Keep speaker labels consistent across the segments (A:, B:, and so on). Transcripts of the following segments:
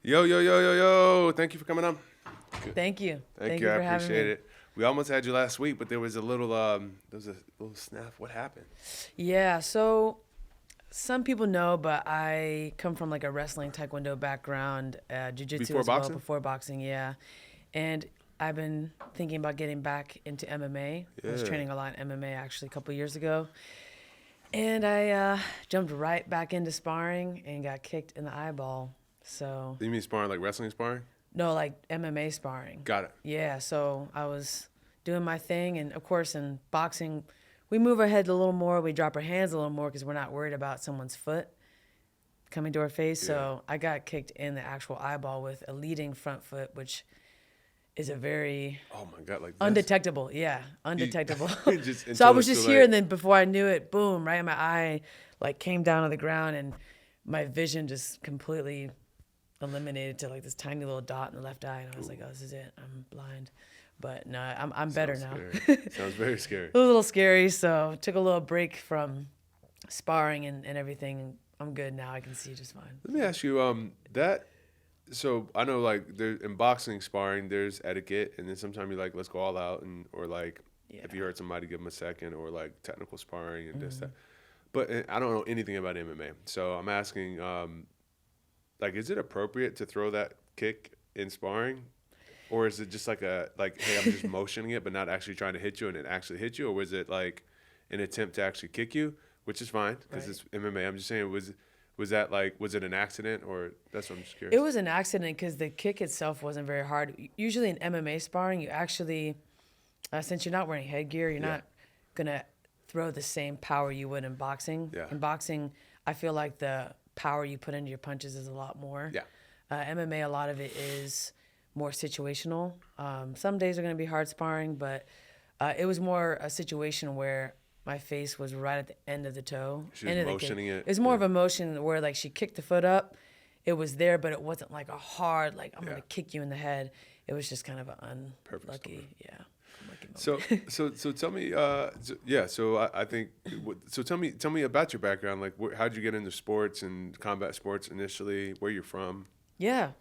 A: Yo, yo, yo, yo, yo. Thank you for coming on.
B: Thank you.
A: Thank
B: You
A: you. I
B: for having
A: appreciate
B: me.
A: it. We almost had you last week, but there was a little snap. What happened?
B: Yeah, so some people know, but I come from like a wrestling taekwondo background, jiu-jitsu
A: Before
B: as well
A: boxing?
B: before boxing, yeah. And I've been thinking about getting back into MMA. I was
A: Yeah.
B: training a lot in MMA actually a couple years ago. And I jumped right back into sparring and got kicked in the eyeball. So,
A: You mean sparring, like wrestling sparring?
B: no, like MMA sparring.
A: Got it.
B: Yeah, so I was doing my thing. And of course, in boxing, we move our heads a little more. We drop our hands a little more because we're not worried about someone's foot coming to our face.
A: Yeah.
B: So I got kicked in the actual eyeball with a leading front foot, which is a very
A: Oh my God, like this?
B: undetectable. Yeah,
A: You,
B: undetectable.
A: just
B: So I
A: until
B: was
A: it's too
B: just here,
A: late.
B: and then before I knew it, boom, right in my eye, like came down to the ground, and my vision just completely eliminated to like this tiny little dot in the left eye, and I was like, "Oh, this is it. I'm blind." But no, I'm better
A: Sounds
B: now.
A: scary. Sounds very scary.
B: It was a little scary, so took a little break from sparring and everything. I'm good now. I can see just fine.
A: Let me ask you, so I know like there in boxing sparring, there's etiquette, and then sometimes you like let's go all out, and or like
B: Yeah.
A: if you hurt somebody, give them a second, or like technical sparring and this that. But I don't know anything about MMA, so I'm asking, like, is it appropriate to throw that kick in sparring, or is it just like hey, I'm just motioning it, but not actually trying to hit you, and it actually hit you, or was it like an attempt to actually kick you, which is fine because
B: Right.
A: it's MMA. I'm just saying, was that like was it an accident, or that's what I'm just
B: It
A: curious.
B: was an accident because the kick itself wasn't very hard. Usually in MMA sparring, you actually, since you're not wearing headgear, you're
A: Yeah.
B: not gonna throw the same power you would in boxing.
A: Yeah.
B: In boxing, I feel like the power you put into your punches is a lot more.
A: Yeah.
B: MMA, a lot of it is more situational. Some days are gonna be hard sparring, but it was more a situation where my face was right at the end of the toe.
A: She was
B: End of the kick.
A: motioning it,
B: It was more
A: yeah.
B: of a motion where like she kicked the foot up. It was there, but it wasn't like a hard like I'm
A: Yeah.
B: gonna kick you in the head. It was just kind of an
A: Perfect
B: unlucky, yeah, unlucky
A: So,
B: moment.
A: so tell me, yeah. So I think, so tell me about your background. Like, how'd you get into sports and combat sports initially? Where you're from?
B: Yeah.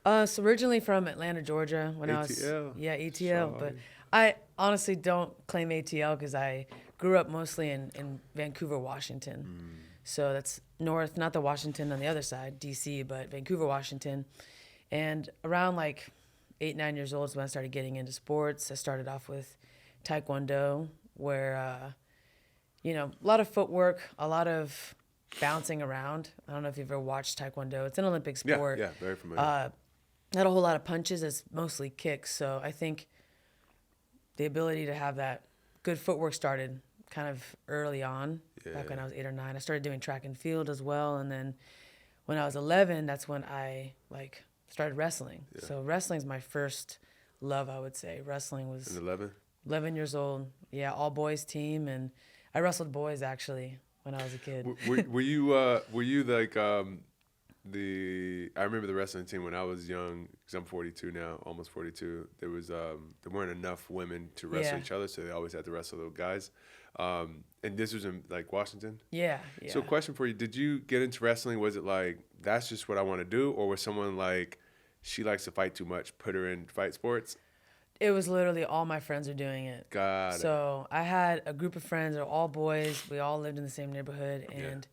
B: So originally from Atlanta, Georgia, when I was
A: ATL.
B: yeah ATL, but
A: Sorry.
B: I honestly don't claim ATL because I grew up mostly in Vancouver, Washington. So that's north, not the Washington on the other side, D.C., but Vancouver, Washington. And around like 8, 9 years old is when I started getting into sports. I started off with Taekwondo, where a lot of footwork, a lot of bouncing around. I don't know if you've ever watched Taekwondo. It's an Olympic
A: Yeah,
B: sport.
A: yeah, very familiar.
B: Not a whole lot of punches. It's mostly kicks. So I think the ability to have that good footwork started kind of early on, back when
A: Yeah.
B: I was 8 or 9. I started doing track and field as well, and then when I was 11, that's when I like started wrestling.
A: Yeah.
B: So wrestling's my first love, I would say. Wrestling was
A: And 11.
B: 11 years old. Yeah, all boys team, and I wrestled boys actually when I was a kid.
A: Were you like I remember the wrestling team when I was young because I'm 42 now, almost 42. There weren't enough women to wrestle
B: Yeah.
A: each other, so they always had to wrestle little guys. And this was in like Washington.
B: Yeah, yeah.
A: So, question for you: did you get into wrestling? Was it like that's just what I want to do, or was someone like she likes to fight too much, put her in fight sports?
B: It was literally all my friends are doing it.
A: Got it.
B: So I had a group of friends that were all boys. We all lived in the same neighborhood,
A: Yeah.
B: and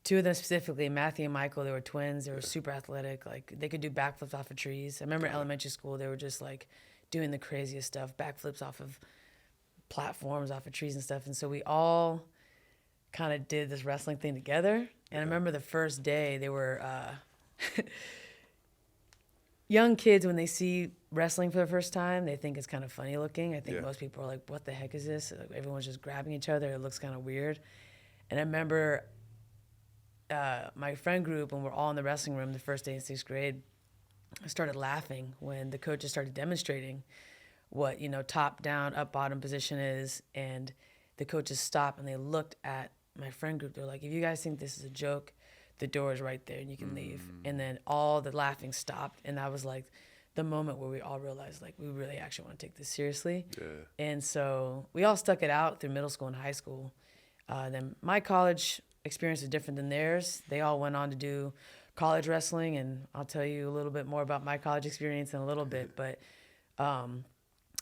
B: two of them specifically, Matthew and Michael, they were twins. They were super athletic. Like they could do backflips off of trees. I remember in elementary school, they were just like doing the craziest stuff, backflips off of platforms, off of trees and stuff. And so we all kind of did this wrestling thing together. And I remember the first day, they were young kids, when they see wrestling for the first time, they think it's kind of funny looking. I think
A: Yeah.
B: most people are like, what the heck is this? Like, everyone's just grabbing each other. It looks kind of weird. And I remember my friend group, when we're all in the wrestling room the first day in 6th grade, I started laughing when the coaches started demonstrating what, top, down, up, bottom position is. And the coaches stopped and they looked at my friend group. They're like, if you guys think this is a joke, the door is right there and you can leave. And then all the laughing stopped. And that was like the moment where we all realized, like, we really actually want to take this seriously.
A: Yeah.
B: And so we all stuck it out through middle school and high school. Then my college experience is different than theirs. They all went on to do college wrestling, and I'll tell you a little bit more about my college experience in a little bit. But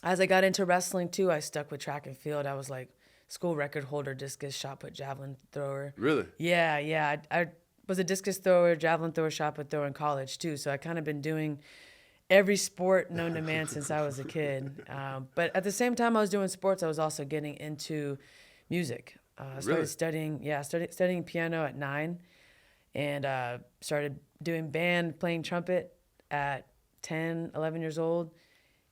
B: as I got into wrestling too, I stuck with track and field. I was like school record holder, discus, shot put, javelin thrower.
A: Really?
B: Yeah, yeah. I was a discus thrower, javelin thrower, shot put thrower in college too. So I kind of been doing every sport known to man since I was a kid. But at the same time I was doing sports, I was also getting into music. I started studying piano at 9, and started doing band, playing trumpet at 10, 11 years old.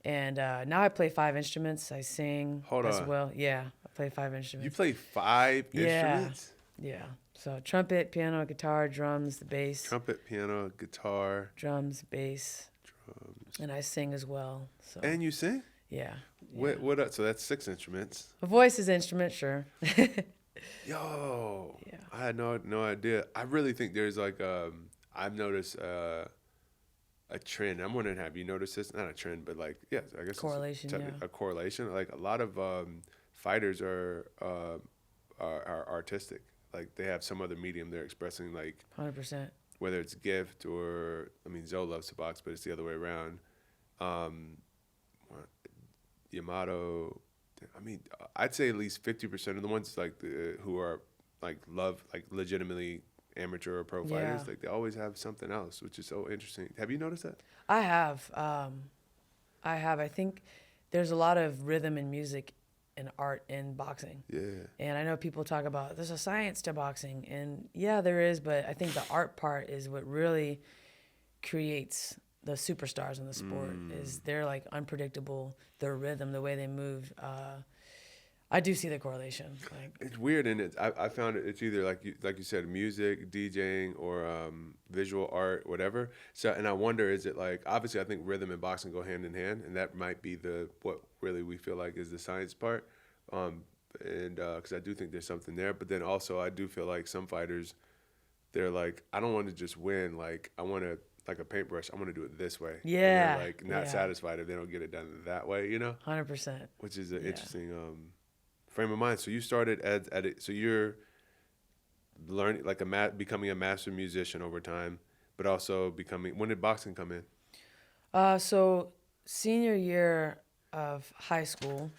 B: And now I play 5 instruments. I sing as well. Yeah, I play 5 instruments.
A: You play 5 instruments?
B: Yeah. So trumpet, piano, guitar, drums, the bass.
A: Trumpet, piano, guitar.
B: Drums, bass. And I sing as well. So.
A: And you sing?
B: Yeah.
A: What? So that's 6 instruments.
B: A voice is an instrument, sure.
A: Yo.
B: Yeah.
A: I had no idea. I really think there's like I've noticed a trend. I'm wondering, have you noticed this? Not a trend, but like, yeah, I guess
B: correlation.
A: a correlation. Like a lot of fighters are artistic. Like they have some other medium they're expressing, like
B: 100%.
A: Whether it's gift or, I mean, Zoe loves to box, but it's the other way around. Yamato, I mean, I'd say at least 50% of the ones like who are like legitimately amateur or pro fighters, like they always have something else, which is so interesting. Have you noticed that?
B: I have. I think there's a lot of rhythm and music and art in boxing.
A: Yeah.
B: And I know people talk about there's a science to boxing, and yeah, there is, but I think the art part is what really creates the superstars in the sport. Is they're like unpredictable, their rhythm, the way they move. I do see the correlation. Like,
A: it's weird, and I found it's either like you said, music, DJing, or visual art, whatever. So, and I wonder, is it like, obviously I think rhythm and boxing go hand in hand, and that might be what really we feel like is the science part, and because I do think there's something there. But then also I do feel like some fighters, they're like, I don't want to just win, like I want to, like a paintbrush, I want to do it this way.
B: Yeah.
A: And they're like not satisfied if they don't get it done that way,
B: 100%.
A: Which is an interesting frame of mind. So you started at it. So you're learning, like becoming a master musician over time, but also becoming. When did boxing come in?
B: So senior year of high school.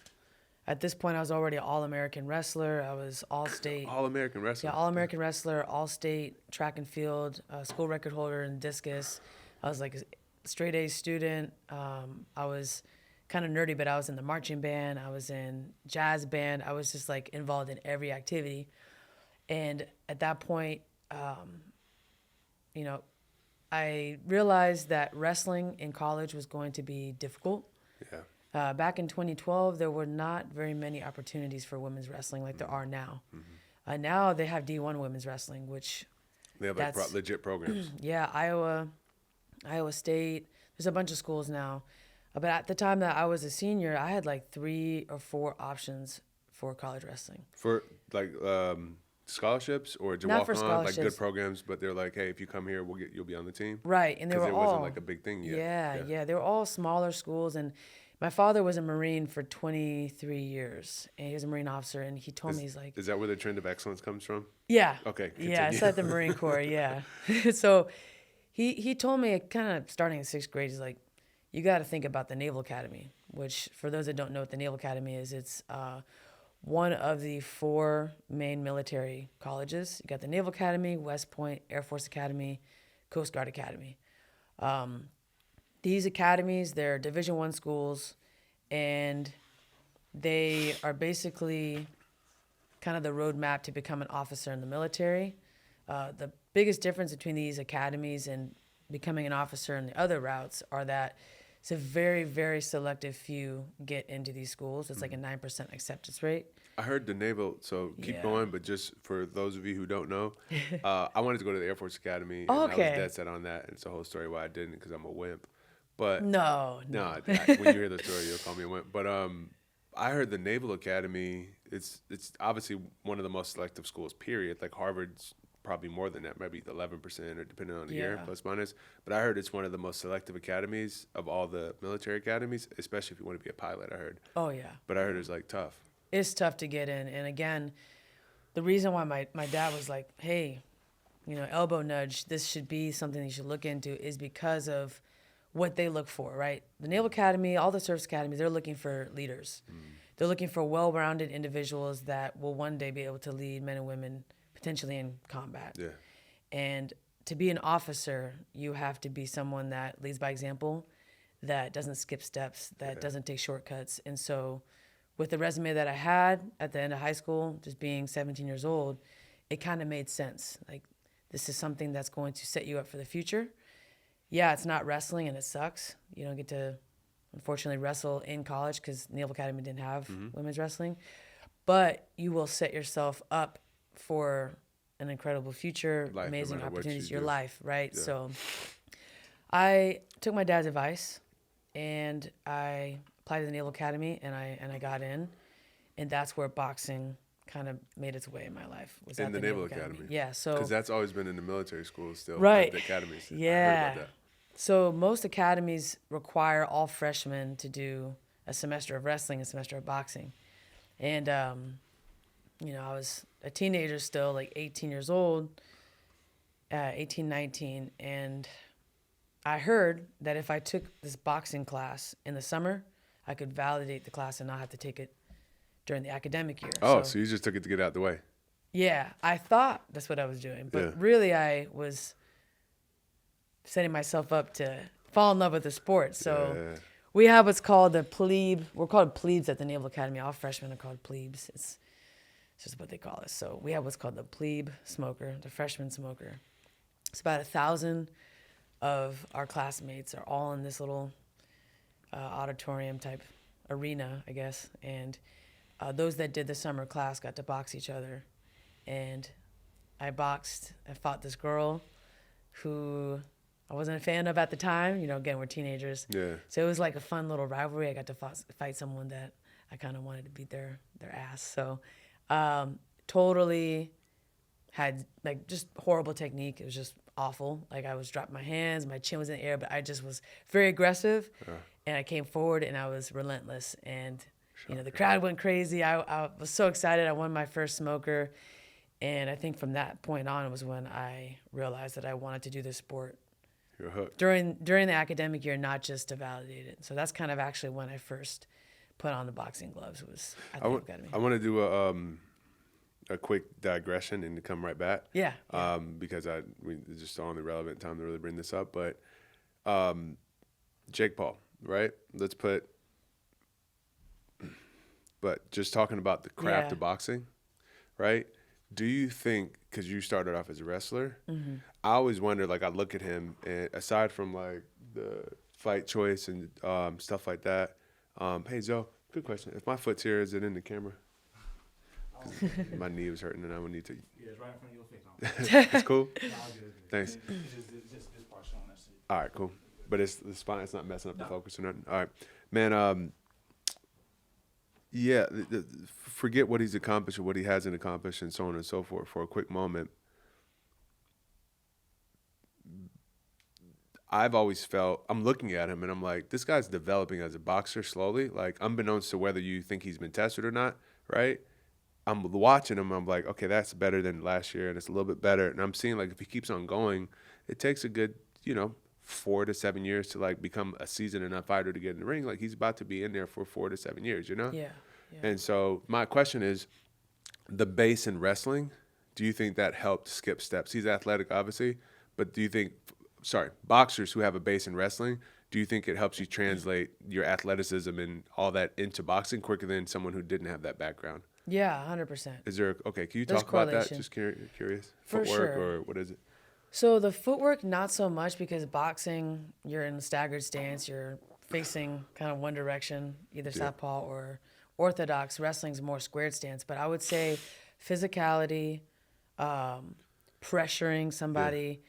B: At this point, I was already an All-American wrestler. I was All-State.
A: All-American wrestler.
B: Yeah, All-American wrestler, All-State track and field, school record holder in discus. I was like a straight A student. I was kind of nerdy, but I was in the marching band. I was in jazz band. I was just like involved in every activity. And at that point, I realized that wrestling in college was going to be difficult.
A: Yeah.
B: Back in 2012, there were not very many opportunities for women's wrestling like there are now. Mm-hmm. Now they have D1 women's wrestling, which
A: they have like legit programs.
B: Yeah, Iowa State. There's a bunch of schools now. But at the time that I was a senior, I had like 3 or 4 options for college wrestling.
A: For like scholarships or to
B: Not
A: walk
B: for
A: on,
B: scholarships.
A: like good programs, but they're like, hey, if you come here, you'll be on the team.
B: Right, and they were all.
A: Because it wasn't like a big thing yet.
B: Yeah, they were all smaller schools, and my father was a Marine for 23 years, and he was a Marine officer, and he told me, he's like...
A: Is that where the trend of excellence comes from?
B: Yeah.
A: Okay, continue.
B: Yeah, it's at the Marine Corps, yeah. So he told me, kind of starting in 6th grade, he's like, you got to think about the Naval Academy, which for those that don't know what the Naval Academy is, it's one of the 4 main military colleges. You got the Naval Academy, West Point, Air Force Academy, Coast Guard Academy. These academies, they're Division I schools, and they are basically kind of the roadmap to become an officer in the military. The biggest difference between these academies and becoming an officer and the other routes are that it's a very, very selective few get into these schools. It's like a 9% acceptance rate.
A: I heard the Naval, so keep going, but just for those of you who don't know, I wanted to go to the Air Force Academy, and I was dead set on that, and it's a whole story why I didn't, because I'm a wimp. But
B: No.
A: when you hear the story, you'll call me a wimp. But I heard the Naval Academy, it's obviously one of the most selective schools, period. Like Harvard's probably more than that, maybe 11% or depending on the year, plus minus. But I heard it's one of the most selective academies of all the military academies, especially if you want to be a pilot, I heard.
B: Oh, yeah.
A: But I heard it's like tough.
B: It's tough to get in. And again, the reason why my dad was like, hey, elbow nudge, this should be something you should look into, is because of what they look for, right? The Naval Academy, all the service academies, they're looking for leaders. They're looking for well-rounded individuals that will one day be able to lead men and women potentially in combat.
A: Yeah.
B: And to be an officer, you have to be someone that leads by example, that doesn't skip steps, that doesn't take shortcuts. And so with the resume that I had at the end of high school, just being 17 years old, it kind of made sense. Like, this is something that's going to set you up for the future. Yeah, it's not wrestling and it sucks. You don't get to, unfortunately, wrestle in college because Naval Academy didn't have women's wrestling. But you will set yourself up for an incredible future,
A: Life, no
B: amazing
A: matter what
B: opportunities,
A: you
B: your
A: do.
B: life, right?
A: Yeah.
B: So I took my dad's advice and I applied to the Naval Academy and I got in. And that's where boxing kind of made its way in my life. Was
A: In
B: at
A: the Naval Academy.
B: Yeah, so
A: Because that's always been in the military schools still.
B: Right.
A: Like the academies. I
B: Yeah.
A: heard about that.
B: So most academies require all freshmen to do a semester of wrestling, a semester of boxing. And, I was a teenager still, like 18 years old, 18, 19. And I heard that if I took this boxing class in the summer, I could validate the class and not have to take it during the academic year.
A: Oh, so you just took it to get out the way.
B: Yeah, I thought that's what I was doing. But
A: Yeah.
B: really I was setting myself up to fall in love with the sport. So
A: Yeah.
B: we have what's called the plebe. We're called plebes at the Naval Academy. All freshmen are called plebes. It's just what they call us. So we have what's called the plebe smoker, the freshman smoker. It's about 1,000 of our classmates are all in this little auditorium type arena, I guess. And those that did the summer class got to box each other. And I fought this girl who I wasn't a fan of at the time. Again, we're teenagers.
A: Yeah.
B: So it was like a fun little rivalry. I got to fight someone that I kind of wanted to beat their ass. So totally had like just horrible technique. It was just awful. Like I was dropping my hands, my chin was in the air, but I just was very aggressive. And I came forward and I was relentless. And, the crowd went crazy. I was so excited. I won my first smoker. And I think from that point on was when I realized that I wanted to do this sport
A: You're hooked.
B: during the academic year, not just to validate it. So that's kind of actually when I first put on the boxing gloves, was at the academy.
A: I want to do a quick digression and to come right back.
B: Yeah.
A: Because we just on the relevant time to really bring this up. But Jake Paul, right? But just talking about the craft
B: Yeah.
A: of boxing, right? Do you think, because you started off as a wrestler, I always wonder, like I look at him, and aside from like the fight choice and stuff like that, hey Zoe, good question. If my foot's here, is it in the camera? 'Cause my knee was hurting and I would need to.
C: Yeah, it's right in front of your face.
A: It's cool?
C: No, I'll get it.
A: Thanks.
C: It's just this part showing. That's it.
A: All right, cool. But it's the spine, it's not messing up the focus or nothing. All right. Man, yeah, forget what he's accomplished or what he hasn't accomplished and so on and so forth for a quick moment. I've always felt, I'm looking at him and I'm like, this guy's developing as a boxer slowly, like unbeknownst to whether you think he's been tested or not, right? I'm watching him, I'm like, okay, that's better than last year and it's a little bit better. And I'm seeing like if he keeps on going, it takes a good, 4 to 7 years to like become a seasoned enough fighter to get in the ring. Like he's about to be in there for 4 to 7 years,
B: Yeah.
A: And so my question is, the base in wrestling, do you think that helped skip steps? He's athletic, obviously, but do you think, boxers who have a base in wrestling, do you think it helps you translate your athleticism and all that into boxing quicker than someone who didn't have that background?
B: Yeah, 100%.
A: Is there, can you
B: There's
A: talk about that?
B: correlation.
A: Just curious.
B: For
A: Footwork
B: sure.
A: or what is it?
B: So the footwork, not so much, because boxing, you're in a staggered stance, you're facing kind of one direction, either southpaw or orthodox. Wrestling's more squared stance. But I would say physicality, pressuring somebody,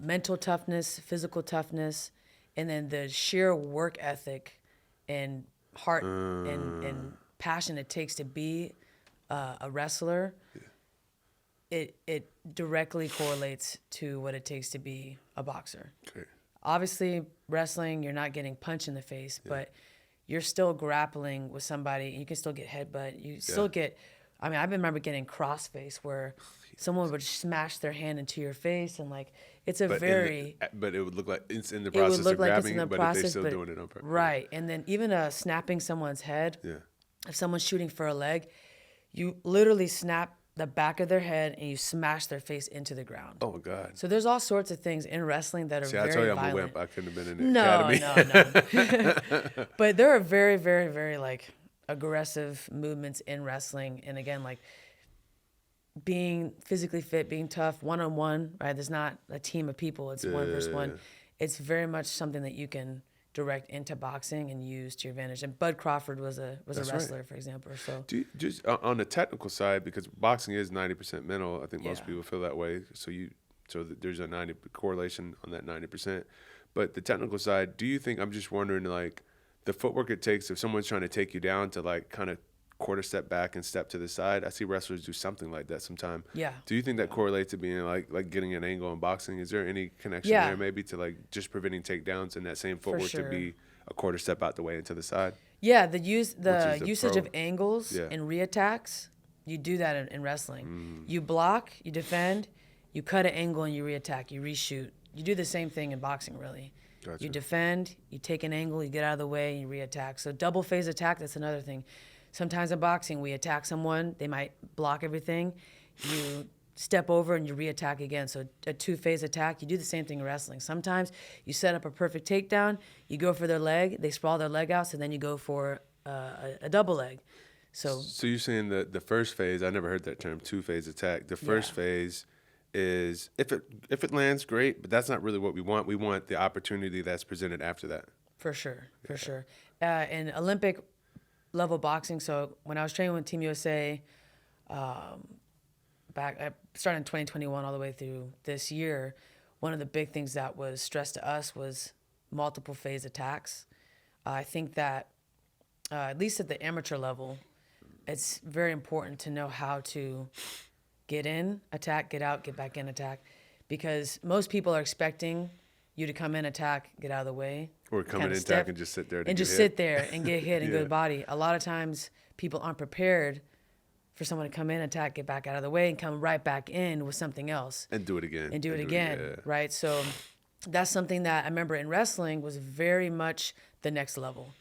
B: mental toughness, physical toughness, and then the sheer work ethic and heart and passion it takes to be a wrestler. It directly correlates to what it takes to be a boxer.
A: Okay.
B: Obviously, wrestling, you're not getting punched in the face, but you're still grappling with somebody. You can still get headbutt. You still get I mean, I remember getting crossface where someone would smash their hand into your face, and like it's a very.
A: But it would look like it's in the
B: It would
A: process
B: look
A: of
B: like it's
A: grabbing,
B: in the
A: but they're
B: process,
A: still
B: but
A: doing it on purpose.
B: right. And then even snapping someone's head.
A: Yeah.
B: If someone's shooting for a leg, you literally snap the back of their head and you smash their face into the ground.
A: Oh my God.
B: So there's all sorts of things in wrestling that are
A: See,
B: very
A: I tell you, I'm
B: violent.
A: a wimp. I couldn't have been in the academy.
B: No. But there are very, very, very like aggressive movements in wrestling, and again, like being physically fit, being tough, one-on-one. Right? There's not a team of people. It's one versus one. It's very much something that you can direct into boxing and use to your advantage. And Bud Crawford was a wrestler, right, for example. So
A: just on the technical side, because boxing is 90% mental, I think most people feel that way. So there's a 90 correlation on that 90%. But the technical side, do you think, I'm just wondering, like the footwork it takes if someone's trying to take you down to like kind of quarter step back and step to the side. I see wrestlers do something like that sometime.
B: Yeah.
A: Do you think that correlates to being like getting an angle in boxing? Is there any connection there maybe to like just preventing takedowns and that same footwork to be a quarter step out the way and to the side?
B: Yeah, the usage of angles and reattacks, you do that in wrestling. You block, you defend, you cut an angle and you reattack, you reshoot. You do the same thing in boxing, really.
A: Gotcha.
B: You defend, you take an angle, you get out of the way, and you reattack. So double phase attack, that's another thing. Sometimes in boxing, we attack someone, they might block everything. You step over and you reattack again. So a two-phase attack, you do the same thing in wrestling. Sometimes you set up a perfect takedown, you go for their leg, they sprawl their leg out, so then you go for a double leg. So
A: you're saying the first phase, I never heard that term, two-phase attack. The first phase is if it lands, great, but that's not really what we want. We want the opportunity that's presented after that.
B: For sure. In Olympic level boxing, so when I was training with Team USA, I started in 2021 all the way through this year, one of the big things that was stressed to us was multiple phase attacks. I think that at least at the amateur level, it's very important to know how to get in, attack, get out, get back in, attack, because most people are expecting you to come in, attack, get out of the way.
A: Or come in, attack, and just sit there
B: and just sit there and get hit and go to the body. A lot of times people aren't prepared for someone to come in, attack, get back out of the way, and come right back in with something else.
A: And do it again.
B: And do it again, right? So that's something that I remember in wrestling was very much the next level.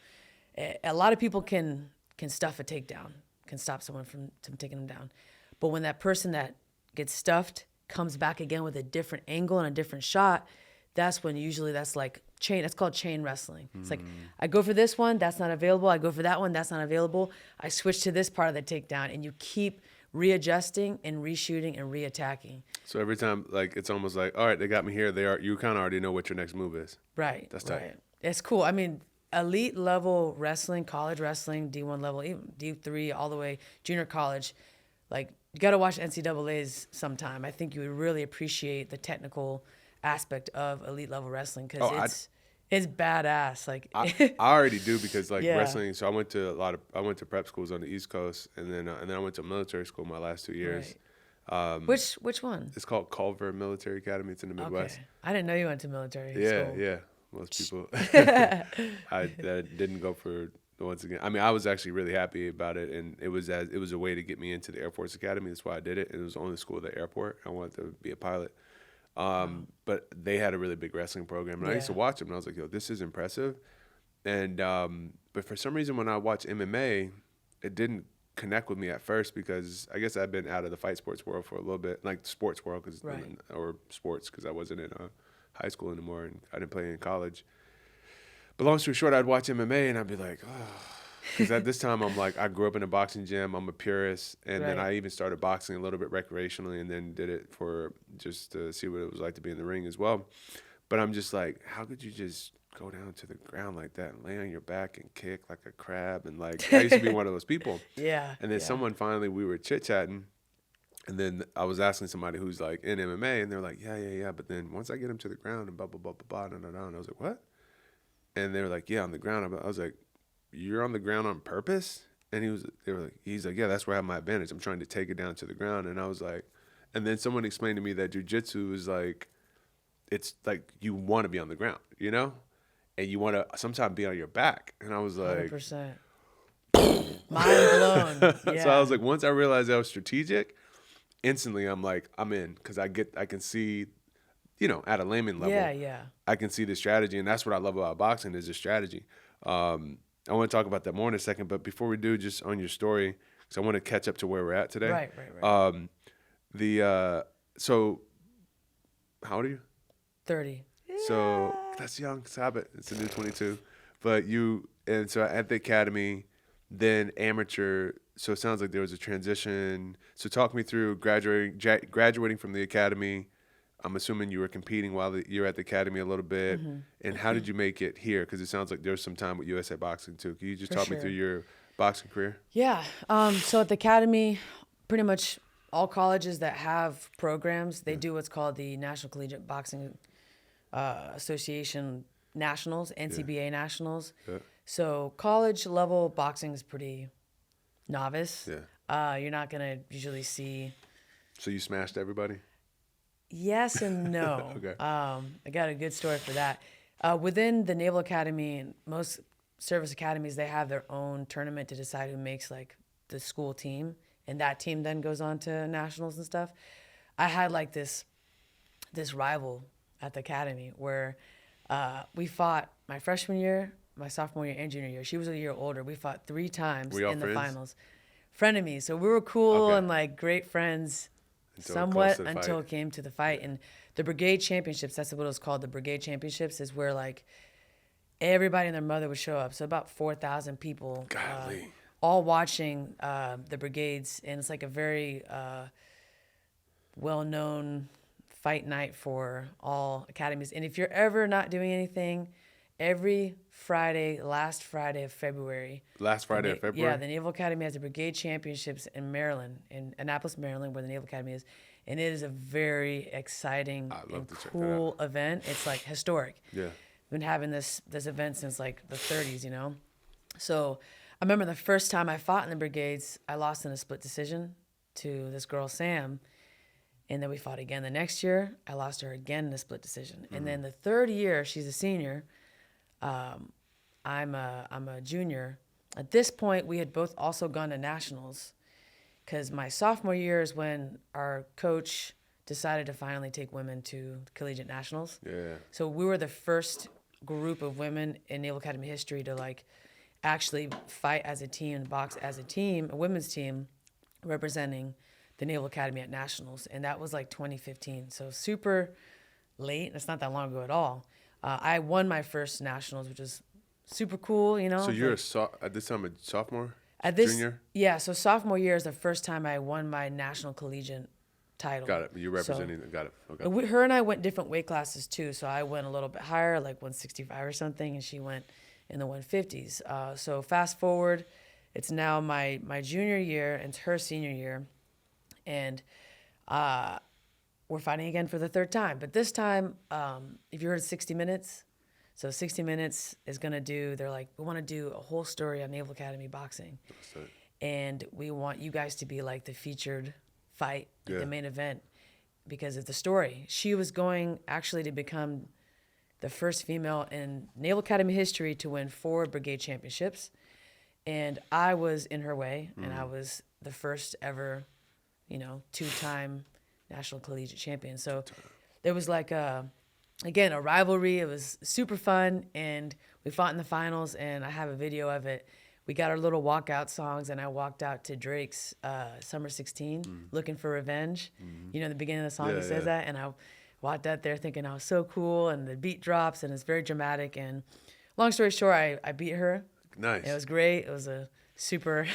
B: A lot of people can stuff a takedown, can stop someone from taking them down. But when that person that gets stuffed comes back again with a different angle and a different shot, that's when usually that's like chain. That's called chain wrestling. It's like I go for this one, that's not available. I go for that one, that's not available. I switch to this part of the takedown, and you keep readjusting and reshooting and reattacking.
A: So every time, like it's almost like, all right, they got me here. You kind of already know what your next move is.
B: Right.
A: That's tight.
B: Right. It's cool. I mean, elite level wrestling, college wrestling, D1 level, even D3 all the way junior college. Like you got to watch NCAA's sometime. I think you would really appreciate the technical aspect of elite level wrestling because it's badass. Like
A: I already do because like wrestling. So I went to prep schools on the East Coast, and then I went to military school my last 2 years.
B: Right. Which one?
A: It's called Culver Military Academy. It's in the Midwest.
B: Okay. I didn't know you went to military school.
A: Yeah. Most people. I didn't go for. Once again, I mean, I was actually really happy about it, and it was a way to get me into the Air Force Academy. That's why I did it. It was the only school at the airport. I wanted to be a pilot. But they had a really big wrestling program, and I used to watch them, and I was like, yo, this is impressive. And but for some reason, when I watched MMA, it didn't connect with me at first because I guess I'd been out of the fight sports world for a little bit, like the sports world, or sports, because I wasn't in high school anymore, and I didn't play in college. But long story short, I'd watch MMA, and I'd be like, oh. Because at this time, I'm like, I grew up in a boxing gym. I'm a purist. And then I even started boxing a little bit recreationally and then did it for just to see what it was like to be in the ring as well. But I'm just like, how could you just go down to the ground like that and lay on your back and kick like a crab? And like, I used to be one of those people.
B: Yeah.
A: And then someone finally, we were chit-chatting. And then I was asking somebody who's like in MMA, and they're like, yeah. But then once I get him to the ground and blah, blah, blah, blah, blah, and I was like, what? And they were like, yeah, on the ground. I was like, you're on the ground on purpose? And he's like, yeah, that's where I have my advantage. I'm trying to take it down to the ground. And I was like, and then someone explained to me that jiu-jitsu is like, it's like you want to be on the ground, and you want to sometimes be on your back. And I was like,
B: 100%. Mind blown. Yeah.
A: So I was like, once I realized that was strategic, instantly I'm like, I'm in, because I can see, at a layman level,
B: yeah.
A: I can see the strategy, and that's what I love about boxing is the strategy. I want to talk about that more in a second, but before we do, just on your story, because I want to catch up to where we're at today.
B: Right.
A: So how old are you?
B: 30.
A: So that's young. Stop it. It's a new 22. But so at the academy, then amateur. So it sounds like there was a transition. So talk me through graduating from the academy. I'm assuming you were competing while you were at the academy a little bit.
B: Mm-hmm.
A: And how did you make it here? Because it sounds like there was some time with USA Boxing too. Can you just
B: For
A: talk me
B: sure.
A: through your boxing career?
B: Yeah. So at the academy, pretty much all colleges that have programs, they do what's called the National Collegiate Boxing Association Nationals, NCBA Nationals.
A: Yeah.
B: So college level boxing is pretty novice.
A: Yeah.
B: You're not going to usually see.
A: So you smashed everybody?
B: Yes and no.
A: Okay.
B: I got a good story for that. Within the Naval Academy and most service academies, they have their own tournament to decide who makes like the school team, and that team then goes on to nationals and stuff. I had like this rival at the academy where we fought my freshman year, my sophomore year, and junior year. She was a year older. We fought 3 times
A: Were y'all
B: in the
A: friends?
B: finals. Frenemies. So we were cool
A: Okay.
B: and like great friends.
A: Until it
B: Somewhat
A: close to the
B: until
A: fight.
B: it came to the fight. And the brigade championships, that's what it was called. The brigade championships is where like everybody and their mother would show up. So about 4,000 people
A: Golly.
B: all watching the brigades. And it's like a very well-known fight night for all academies. And if you're ever not doing anything, every Friday, last Friday of February.
A: Last Friday of February?
B: Yeah, the Naval Academy has the Brigade Championships in Maryland, in Annapolis, Maryland, where the Naval Academy is. And it is a very exciting
A: I'd love
B: and
A: to check that
B: cool event. It's like historic.
A: Yeah.
B: Been having this event since like the 30s, So I remember the first time I fought in the brigades, I lost in a split decision to this girl, Sam. And then we fought again the next year. I lost her again in a split decision. And then the third year, she's a senior. I'm a junior. At this point, we had both also gone to nationals, because my sophomore year is when our coach decided to finally take women to collegiate nationals.
A: Yeah.
B: So we were the first group of women in Naval Academy history to like actually fight as a team, box as a team, a women's team representing the Naval Academy at nationals. And that was like 2015. So super late. It's not that long ago at all. I won my first nationals, which was super cool,
A: So you're at this time a sophomore?
B: At this,
A: Junior?
B: Yeah, so sophomore year is the first time I won my national collegiate title.
A: Got it. You're representing. Got it. Okay.
B: Her and I went different weight classes too. So I went a little bit higher, like 165 or something, and she went in the 150s. So fast forward, it's now my junior year, and it's her senior year, and we're fighting again for the third time. But this time, if you heard 60 Minutes, so 60 Minutes is going to do, they're like, we want to do a whole story on Naval Academy boxing. And we want you guys to be like the featured fight, like the main event, because of the story. She was going actually to become the first female in Naval Academy history to win 4 brigade championships. And I was in her way, and I was the first ever, 2-time national collegiate champion. So there was like again, a rivalry. It was super fun, and we fought in the finals, and I have a video of it. We got our little walkout songs, and I walked out to Drake's Summer 16, Looking for Revenge. The beginning of the song, he says that, and I walked out there thinking I was so cool, and the beat drops, and it's very dramatic. And long story short, I beat her.
A: Nice.
B: It was great. It was a super...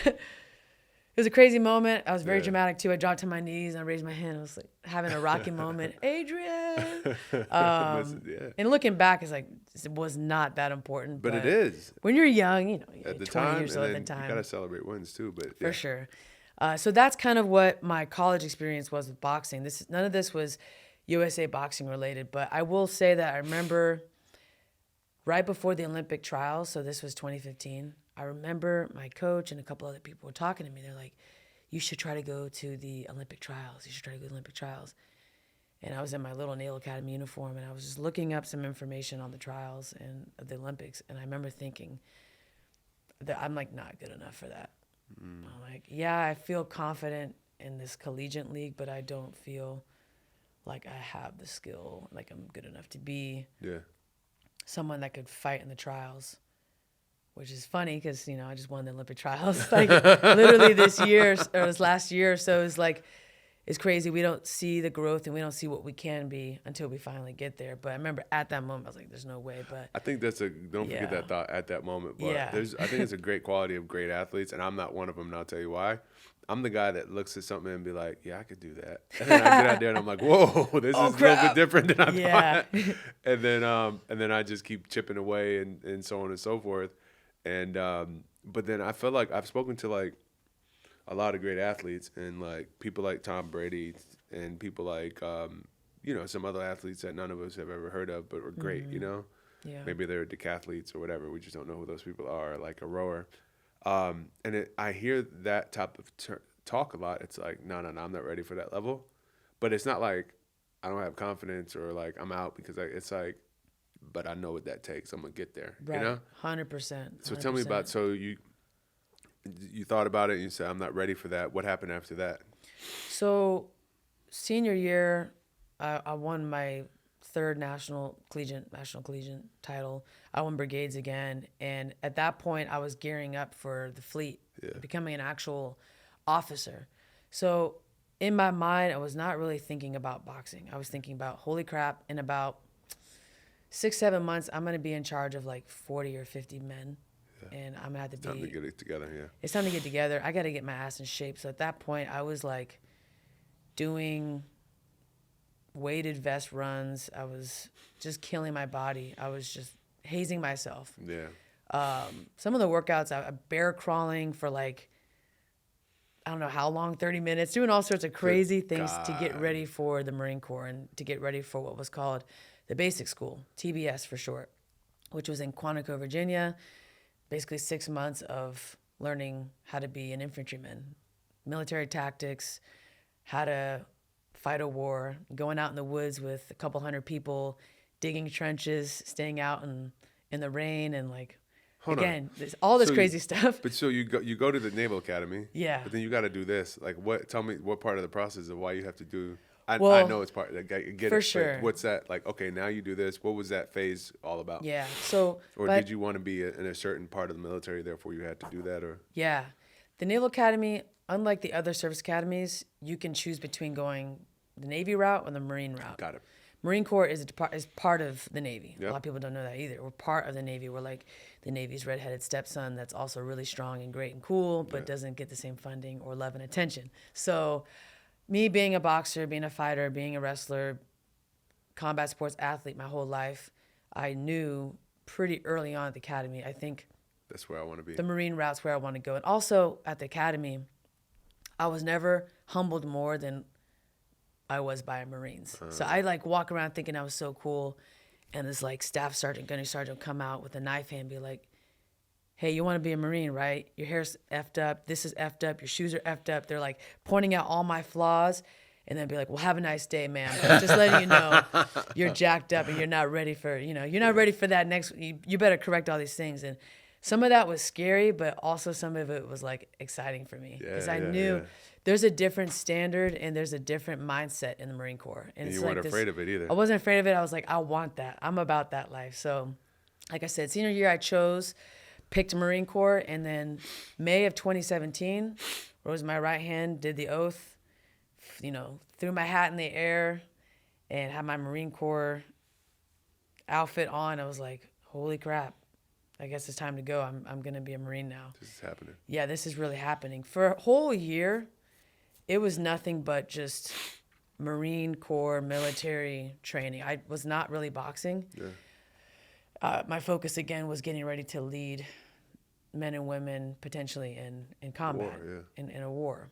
B: It was a crazy moment. I was very dramatic too. I dropped to my knees and I raised my hand. I was like having a rocky moment. Adrian. And looking back, it's like it was not that important.
A: But it is.
B: When you're young,
A: At
B: you're
A: the
B: 20
A: time,
B: years old at the time.
A: you gotta celebrate wins too. But
B: For sure. So that's kind of what my college experience was with boxing. None of this was USA boxing related, but I will say that I remember right before the Olympic trials. So this was 2015. I remember my coach and a couple other people were talking to me. They're like, you should try to go to the Olympic trials. You should try to go to the Olympic trials. And I was in my little Naval Academy uniform, and I was just looking up some information on the trials and the Olympics. And I remember thinking that I'm like not good enough for that. I'm like, yeah, I feel confident in this collegiate league, but I don't feel like I have the skill, like I'm good enough to be
A: Yeah.
B: someone that could fight in the trials, which is funny because, you know, I just won the Olympic trials like literally this year or this last year. So it's like, it's crazy. We don't see the growth and we don't see what we can be until we finally get there. But I remember at that moment, I was like, there's no way. But
A: I think don't forget that thought at that moment. But
B: Yeah.
A: I think it's a great quality of great athletes, and I'm not one of them, and I'll tell you why. I'm the guy that looks at something and be like, yeah, I could do that. And then I get out there and I'm like, whoa, this is a little bit different than I thought. And then I just keep chipping away and so on and so forth. And but then I feel like I've spoken to like a lot of great athletes and like people like Tom Brady and people like some other athletes that none of us have ever heard of but were great, you know.
B: Yeah.
A: Maybe they're decathletes or whatever. We just don't know who those people are, like a rower. I hear that type of talk a lot. It's like, no, I'm not ready for that level. But it's not like I don't have confidence or like I'm out because it's like, but I know what that takes. I'm gonna get there.
B: Right.
A: You know?
B: 100%.
A: So tell me about, so you thought about it and you said, I'm not ready for that. What happened after that?
B: So senior year, I won my third national collegiate title. I won brigades again. And at that point, I was gearing up for the fleet, becoming an actual officer. So in my mind, I was not really thinking about boxing. I was thinking about, holy crap, in about 6-7 months, I'm going to be in charge of like 40 or 50 men. Yeah. And I'm going to have to
A: Time to get it together, yeah.
B: It's time to get together. I got to get my ass in shape. So at that point, I was like doing weighted vest runs. I was just killing my body. I was just hazing myself.
A: Yeah.
B: Some of the workouts, I bear crawling for like, I don't know how long, 30 minutes, doing all sorts of crazy things to get ready for the Marine Corps and to get ready for what was called the basic school, TBS for short, which was in Quantico, Virginia. Basically 6 months of learning how to be an infantryman, military tactics, how to fight a war, going out in the woods with a couple hundred people, digging trenches, staying out in the rain, and like, all this crazy stuff.
A: But so you go to the Naval Academy.
B: Yeah.
A: But then you got to do this. Like, tell me what part of the process of why you have to do. I know it's part. Like, I get
B: for
A: it.
B: sure.
A: But what's that like? Okay, now you do this. What was that phase all about?
B: Yeah. So.
A: Or did you want to be in a certain part of the military, therefore you had to do that, or?
B: Yeah, the Naval Academy, unlike the other service academies, you can choose between going the Navy route or the Marine route.
A: Got it.
B: Marine Corps is part of the Navy.
A: Yep.
B: A lot of people don't know that either. We're part of the Navy. We're like the Navy's redheaded stepson that's also really strong and great and cool, but doesn't get the same funding or love and attention. So me being a boxer, being a fighter, being a wrestler, combat sports athlete my whole life, I knew pretty early on at the academy, I think
A: that's where I want to be.
B: The Marine route's where I want to go. And also at the academy, I was never humbled more than I was by Marines. So I like walk around thinking I was so cool, and this like staff sergeant, gunnery sergeant come out with a knife hand and be like, hey, you want to be a Marine, right? Your hair's effed up. This is effed up. Your shoes are effed up. They're like pointing out all my flaws and then be like, well, have a nice day, ma'am. Just letting you know you're jacked up and you're not ready for, you're not ready for that next, you better correct all these things. And some of that was scary, but also some of it was like exciting for me because I knew there's a different standard and there's a different mindset in the Marine Corps.
A: And you weren't afraid of it either.
B: I wasn't afraid of it. I was like, I want that. I'm about that life. So like I said, senior year, picked Marine Corps, and then May of 2017, rose my right hand, did the oath, threw my hat in the air and had my Marine Corps outfit on. I was like, holy crap. I guess it's time to go. I'm going to be a Marine now.
A: This is happening. Yeah,
B: this is really happening. For a whole year, it was nothing but just Marine Corps military training. I was not really boxing.
A: Yeah.
B: My focus, again, was getting ready to lead men and women potentially in combat, in a war.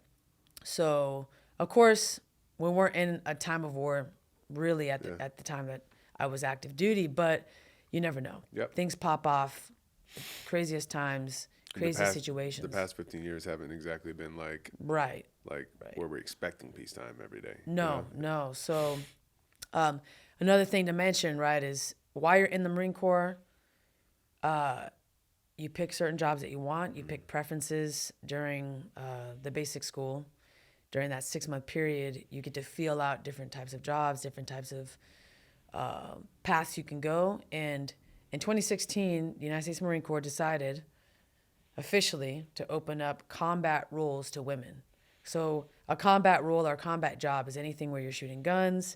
B: So, of course, we weren't in a time of war really at the time that I was active duty, but you never know.
A: Yep.
B: Things pop off, craziest times, crazy situations.
A: The past 15 years haven't exactly been like
B: right.
A: Where we're expecting peacetime every day.
B: No. So another thing to mention, right, is while you're in the Marine Corps, you pick certain jobs that you want. You pick preferences during the basic school. During that 6-month period, you get to feel out different types of jobs, different types of paths you can go. And in 2016, the United States Marine Corps decided officially to open up combat roles to women. So a combat role or combat job is anything where you're shooting guns.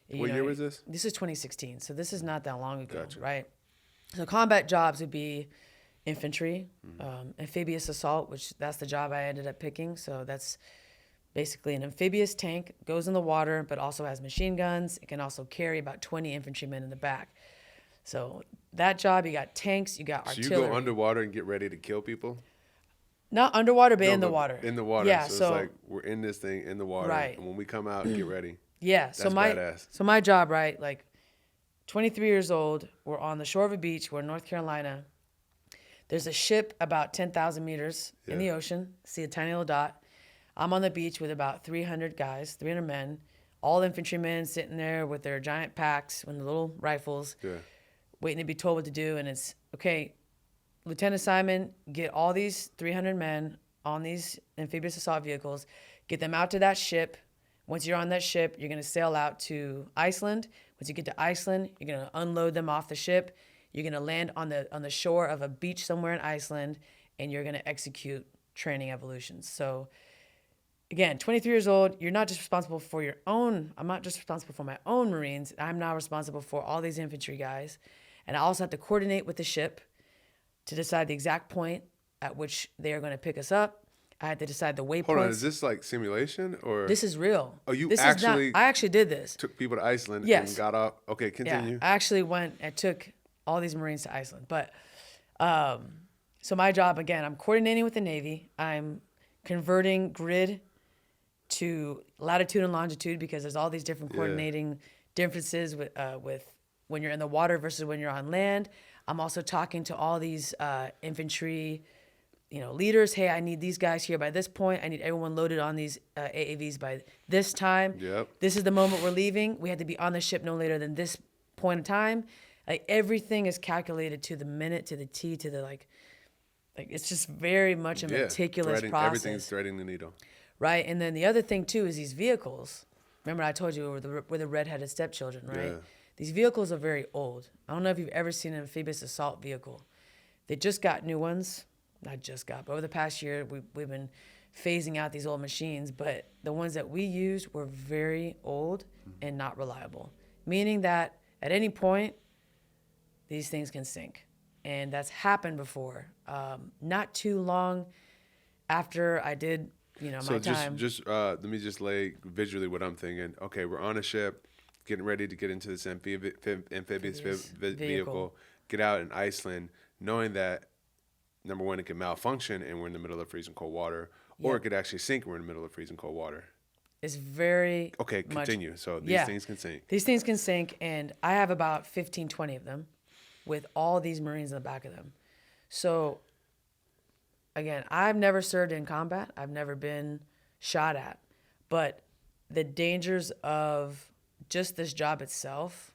A: What year was this?
B: This is 2016, so this is not that long ago,
A: Gotcha.
B: right? So combat jobs would be infantry, amphibious assault, which that's the job I ended up picking. So that's basically an amphibious tank, goes in the water, but also has machine guns. It can also carry about 20 infantrymen in the back. So that job, you got tanks, you got
A: So
B: artillery.
A: you go underwater and get ready to kill people?
B: Not underwater, but
A: No,
B: in the water.
A: In the water.
B: Yeah,
A: So,
B: so
A: it's like we're in this thing in the water.
B: Right.
A: And when we come out, get ready.
B: yeah.
A: That's
B: So
A: badass.
B: my job, right? Like 23 years old, we're on the shore of a beach. We're in North Carolina. There's a ship about 10,000 meters in the ocean. See a tiny little dot. I'm on the beach with about 300 guys, 300 men, all infantrymen sitting there with their giant packs and the little rifles,
A: Yeah.
B: waiting to be told what to do. And it's, okay, Lieutenant Simon, get all these 300 men on these amphibious assault vehicles, get them out to that ship. Once you're on that ship, you're going to sail out to Iceland. Once you get to Iceland, you're going to unload them off the ship. You're going to land on the shore of a beach somewhere in Iceland, and you're going to execute training evolutions. So again, 23 years old, you're not just responsible for your own, I'm not just responsible for my own Marines, I'm now responsible for all these infantry guys. And I also have to coordinate with the ship to decide the exact point at which they are going to pick us up. I had to decide the waypoints.
A: Hold on, is this like simulation or
B: This is real.
A: Oh, you
B: this
A: actually
B: is not, I actually did this.
A: took people to Iceland
B: Yes.
A: and got off? Okay,
B: Yeah,
A: continue.
B: I actually went and took all these Marines to Iceland. But so my job, again, I'm coordinating with the Navy. I'm converting grid to latitude and longitude because there's all these different coordinating differences with when you're in the water versus when you're on land. I'm also talking to all these infantry, leaders. Hey, I need these guys here by this point. I need everyone loaded on these AAVs by this time.
A: Yep.
B: This is the moment we're leaving. We had to be on the ship no later than this point in time. Like everything is calculated to the minute, to the T, to the like it's just very much a meticulous process.
A: Everything's threading the needle.
B: Right, and then the other thing too is these vehicles. Remember, I told you we're the redheaded stepchildren, right?
A: Yeah.
B: These vehicles are very old. I don't know if you've ever seen an amphibious assault vehicle. They just got new ones. Not just got, but over the past year, we've been phasing out these old machines. But the ones that we used were very old and not reliable, meaning that at any point, these things can sink, and that's happened before. Not too long after I did.
A: So
B: my time.
A: just let me just lay visually what I'm thinking. Okay, we're on a ship, getting ready to get into this amphibious vehicle, get out in Iceland, knowing that, number one, it could malfunction and we're in the middle of freezing cold water, or it could actually sink and we're in the middle of freezing cold water.
B: It's very
A: Okay, continue.
B: much,
A: So these things can sink.
B: These things can sink, and I have about 15, 20 of them with all these Marines in the back of them. So again, I've never served in combat. I've never been shot at. But the dangers of just this job itself,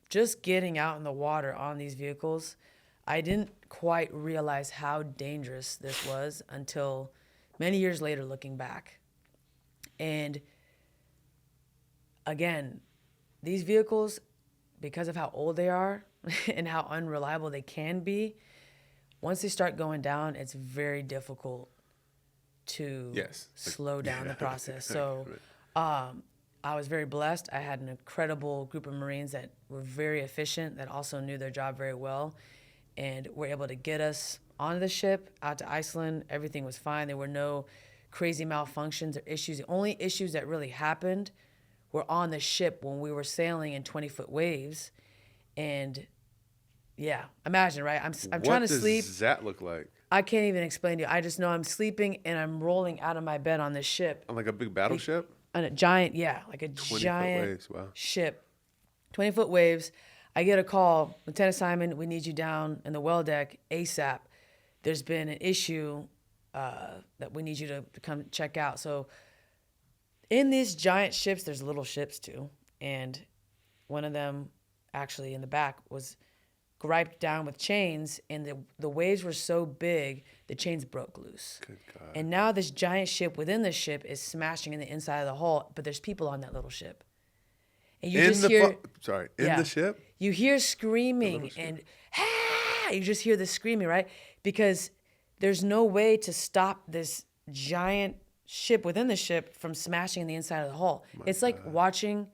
B: just getting out in the water on these vehicles, I didn't quite realize how dangerous this was until many years later looking back. And again, these vehicles, because of how old they are and how unreliable they can be, once they start going down, it's very difficult to slow down the process. So I was very blessed. I had an incredible group of Marines that were very efficient, that also knew their job very well, and were able to get us onto the ship, out to Iceland. Everything was fine. There were no crazy malfunctions or issues. The only issues that really happened were on the ship when we were sailing in 20-foot waves. And yeah, imagine, right? I'm trying to sleep.
A: What does that look like?
B: I can't even explain to you. I just know I'm sleeping and I'm rolling out of my bed on this ship.
A: On like a big battleship?
B: On a giant, like a
A: 20-foot
B: giant
A: waves, wow.
B: ship. 20-foot waves. I get a call, Lieutenant Simon, we need you down in the well deck ASAP. There's been an issue that we need you to come check out. So in these giant ships, there's little ships too. And one of them actually in the back was griped down with chains, and the waves were so big, the chains broke loose.
A: Good God.
B: And now this giant ship within the ship is smashing in the inside of the hull, but there's people on that little ship. And you just hear
A: in the ship?
B: You hear screaming and you just hear the screaming, right? Because there's no way to stop this giant ship within the ship from smashing in the inside of the hull. It's like watching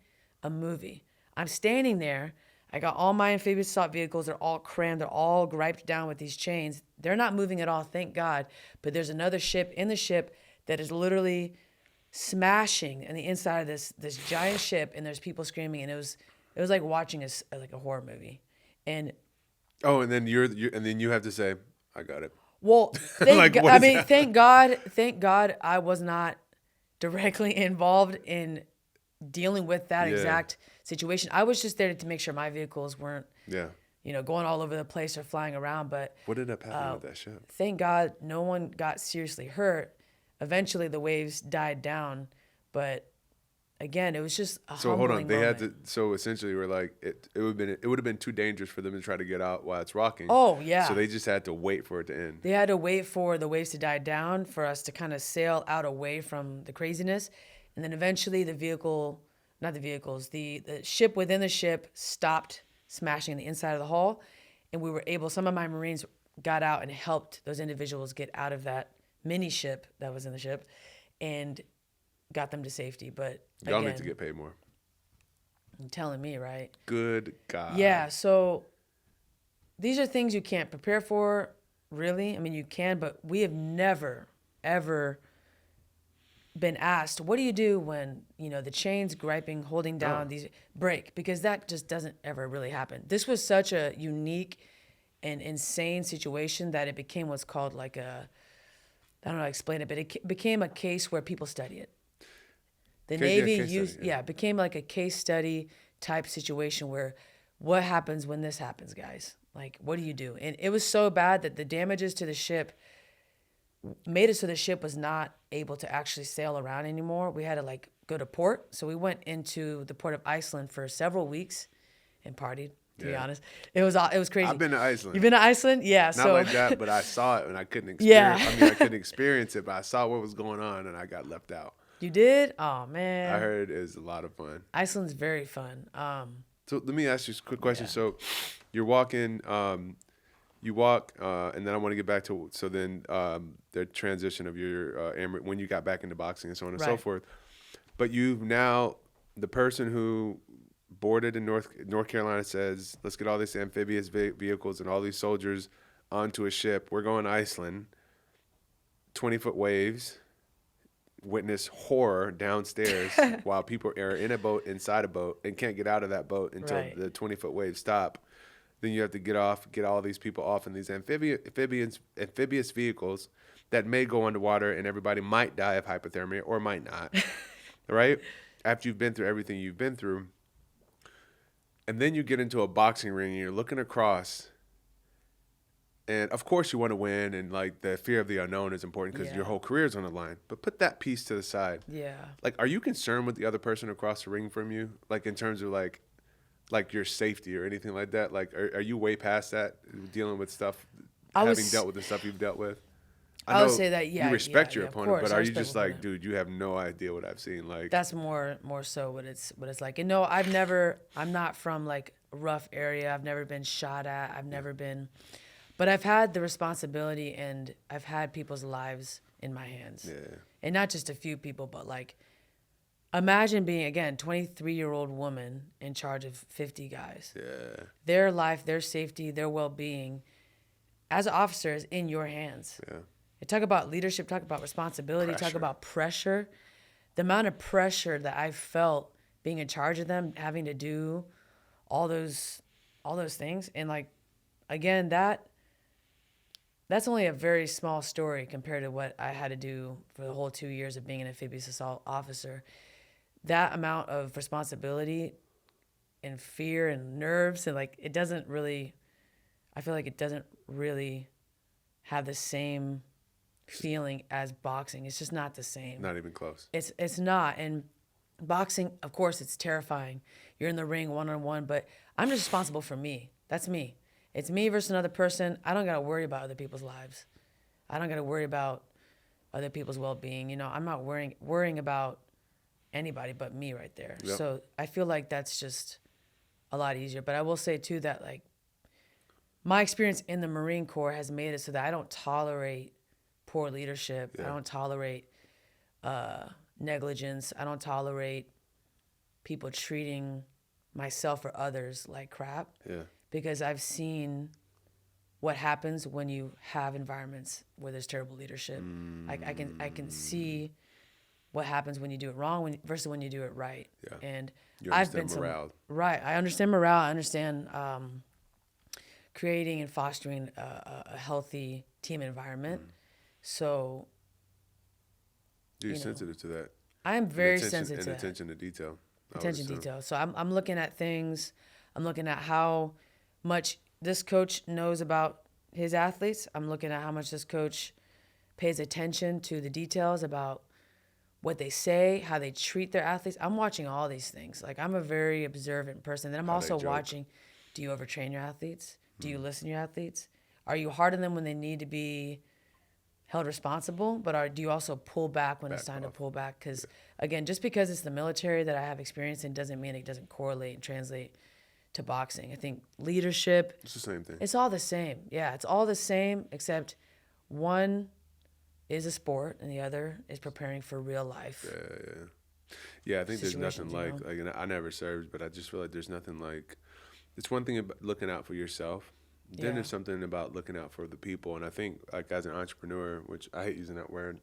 B: a movie. I'm standing there. I got all my amphibious assault vehicles. They're all crammed. They're all griped down with these chains. They're not moving at all, thank God. But there's another ship in the ship that is literally smashing in the inside of this giant ship, and there's people screaming, and it was like watching a horror movie. And
A: and then you have to say, I got it.
B: well,
A: Like,
B: thank God I was not directly involved in dealing with that exact situation. I was just there to make sure my vehicles weren't going all over the place or flying around. But
A: What ended up happening with that ship?
B: thank God no one got seriously hurt. Eventually the waves died down, but again, it was just a
A: So hold on,
B: humbling
A: they
B: moment.
A: had to. So essentially, we're like, it would have been too dangerous for them to try to get out while it's rocking.
B: Oh, yeah.
A: So they just had to wait for it to end.
B: They had to wait for the waves to die down for us to kind of sail out away from the craziness. And then eventually the ship within the ship stopped smashing the inside of the hull. And we were able, some of my Marines got out and helped those individuals get out of that mini ship that was in the ship and got them to safety. But
A: Y'all
B: again,
A: need to get paid more.
B: you're telling me, right?
A: Good God.
B: Yeah, so these are things you can't prepare for, really. I mean, you can, but we have never, ever been asked, what do you do when, the chains griping, holding down these break? Because that just doesn't ever really happen. This was such a unique and insane situation that it became what's called like I don't know how to explain it, but it became a case where people study it. The Navy became like a case study type situation where what happens when this happens, guys? Like, what do you do? And it was so bad that the damages to the ship made it so the ship was not able to actually sail around anymore. We had to go to port. So we went into the port of Iceland for several weeks and partied. To be honest, it was crazy.
A: I've been to Iceland.
B: You've been to Iceland? Yeah.
A: Not like that, but I saw it and I couldn't experience. I mean, I couldn't experience it, but I saw what was going on and I got left out.
B: You did? Oh man.
A: I heard it's a lot of fun.
B: Iceland's very fun.
A: So let me ask you a quick question. So you're walking, you walk, and then I want to get back to the transition of your when you got back into boxing and so on and so forth. But you've now, the person who boarded in North Carolina says, let's get all these amphibious vehicles and all these soldiers onto a ship. We're going to Iceland. 20-foot waves. Witness horror downstairs while people are in a boat, inside a boat, and can't get out of that boat until the 20-foot waves stop. Then you have to get all these people off in these amphibious vehicles that may go underwater, and everybody might die of hypothermia or might not, right? After you've been through everything you've been through. And then you get into a boxing ring, and you're looking across, and of course you want to win, and the fear of the unknown is important because your whole career is on the line. But put that piece to the side.
B: Yeah.
A: Are you concerned with the other person across the ring from you? In terms of your safety or anything like that? Are you way past that, dealing with stuff, having dealt with the stuff you've dealt with?
B: I would say that,
A: you respect your
B: of
A: opponent,
B: course,
A: but
B: I
A: are you
B: respect
A: just
B: my opponent.
A: dude, you have no idea what I've seen?
B: That's more so what it's like. And no, I'm not from a rough area. I've never been shot at. I've never been, but I've had the responsibility and I've had people's lives in my hands.
A: Yeah.
B: And not just a few people, but imagine being, again, 23-year-old woman in charge of 50 guys.
A: Yeah.
B: Their life, their safety, their well-being as an officer is in your hands.
A: Yeah.
B: You talk about leadership, talk about responsibility, talk about pressure. The amount of pressure that I felt being in charge of them, having to do all those things. And again, that's only a very small story compared to what I had to do for the whole 2 years of being an amphibious assault officer. That amount of responsibility and fear and nerves and it doesn't really, I feel like it doesn't really have the same feeling as boxing. It's just not the same.
A: Not even close.
B: It's not. And boxing, of course, it's terrifying. You're in the ring one-on-one, but I'm just responsible for me. That's me. it's me versus another person. I don't got to worry about other people's lives. I don't got to worry about other people's well-being. You know, I'm not worrying about anybody but me right there.
A: Yep.
B: So I feel like that's just a lot easier. But I will say too that like my experience in the Marine Corps has made it so that I don't tolerate poor leadership.
A: Yeah.
B: I don't tolerate negligence. I don't tolerate people treating myself or others like crap.
A: Yeah.
B: Because I've seen what happens when you have environments where there's terrible leadership. I can see what happens when you do it wrong versus when you do it right.
A: Yeah.
B: And
A: You
B: I've
A: understand
B: been
A: morale.
B: right. I understand morale. I understand creating and fostering a healthy team environment. So
A: You're
B: you know,
A: sensitive to that.
B: I am very
A: And
B: sensitive to that.
A: attention to detail. I would
B: Attention
A: assume.
B: detail. So I'm looking at things. I'm looking at how much this coach knows about his athletes. I'm looking at how much this coach pays attention to the details about what they say, how they treat their athletes. I'm watching all these things. Like I'm a very observant person. Then I'm
A: How they
B: also
A: joke.
B: watching, do you overtrain your athletes? Do you listen to your athletes? Are you hard on them when they need to be held responsible? But do you also pull back when it's
A: Back
B: time to
A: off.
B: pull back? Because again, just because it's the military that I have experience in doesn't mean it doesn't correlate and translate to boxing. I think leadership,
A: It's the same thing.
B: it's all the same. Yeah, it's all the same, except one is a sport and the other is preparing for real life.
A: Yeah, I think there's nothing
B: situations, you
A: like,
B: know?
A: like, and I never served, but I just feel like there's nothing like, it's one thing about looking out for yourself. Then
B: Yeah.
A: there's something about looking out for the people. And I think, like, as an entrepreneur, which I hate using that word,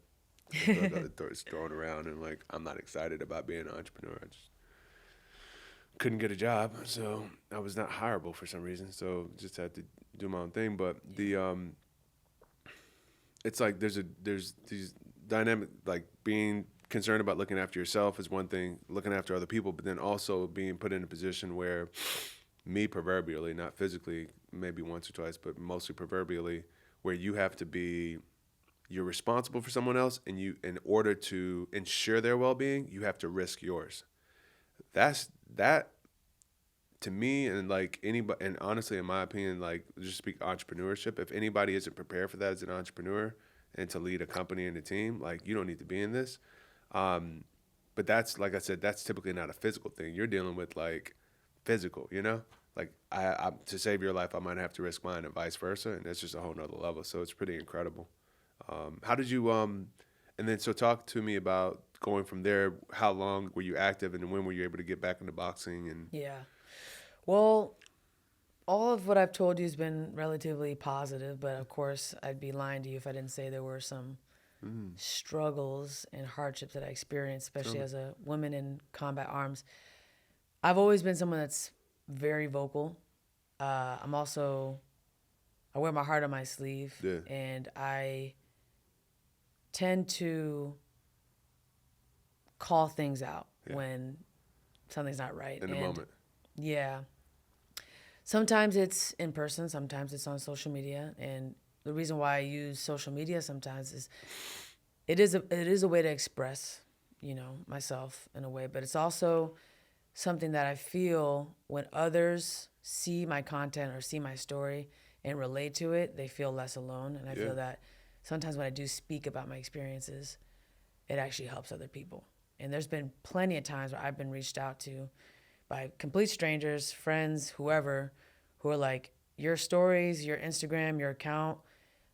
A: I feel like it's thrown around, and, like, I'm not excited about being an entrepreneur. I just couldn't get a job, so I was not hireable for some reason. So just had to do my own thing. But it's like there's these dynamic, like being concerned about looking after yourself is one thing, looking after other people, but then also being put in a position where me proverbially, not physically, maybe once or twice, but mostly proverbially, where you have to be, you're responsible for someone else, and you, in order to ensure their well-being, you have to risk yours. That to me, and like anybody, and honestly, in my opinion, like just speak entrepreneurship, if anybody isn't prepared for that as an entrepreneur and to lead a company and a team, like you don't need to be in this. But that's, like I said, that's typically not a physical thing. You're dealing with like physical, you know, like I to save your life, I might have to risk mine, and vice versa. And that's just a whole nother level. So it's pretty incredible. How did you, and then, so talk to me about going from there. How long were you active, and when were you able to get back into boxing? And
B: Yeah. Well, all of what I've told you has been relatively positive, but of course, I'd be lying to you if I didn't say there were some struggles and hardships that I experienced, especially as a woman in combat arms. I've always been someone that's very vocal. I wear my heart on my sleeve,
A: Yeah.
B: and I tend to call things out when something's not right.
A: in the moment.
B: Yeah. Sometimes it's in person, sometimes it's on social media, and the reason why I use social media sometimes is it is a way to express, you know, myself in a way, but it's also something that I feel when others see my content or see my story and relate to it, they feel less alone, and I
A: Yeah.
B: feel that sometimes when I do speak about my experiences, it actually helps other people. And there's been plenty of times where I've been reached out to by complete strangers, friends, whoever, who are like, your stories, your Instagram, your account,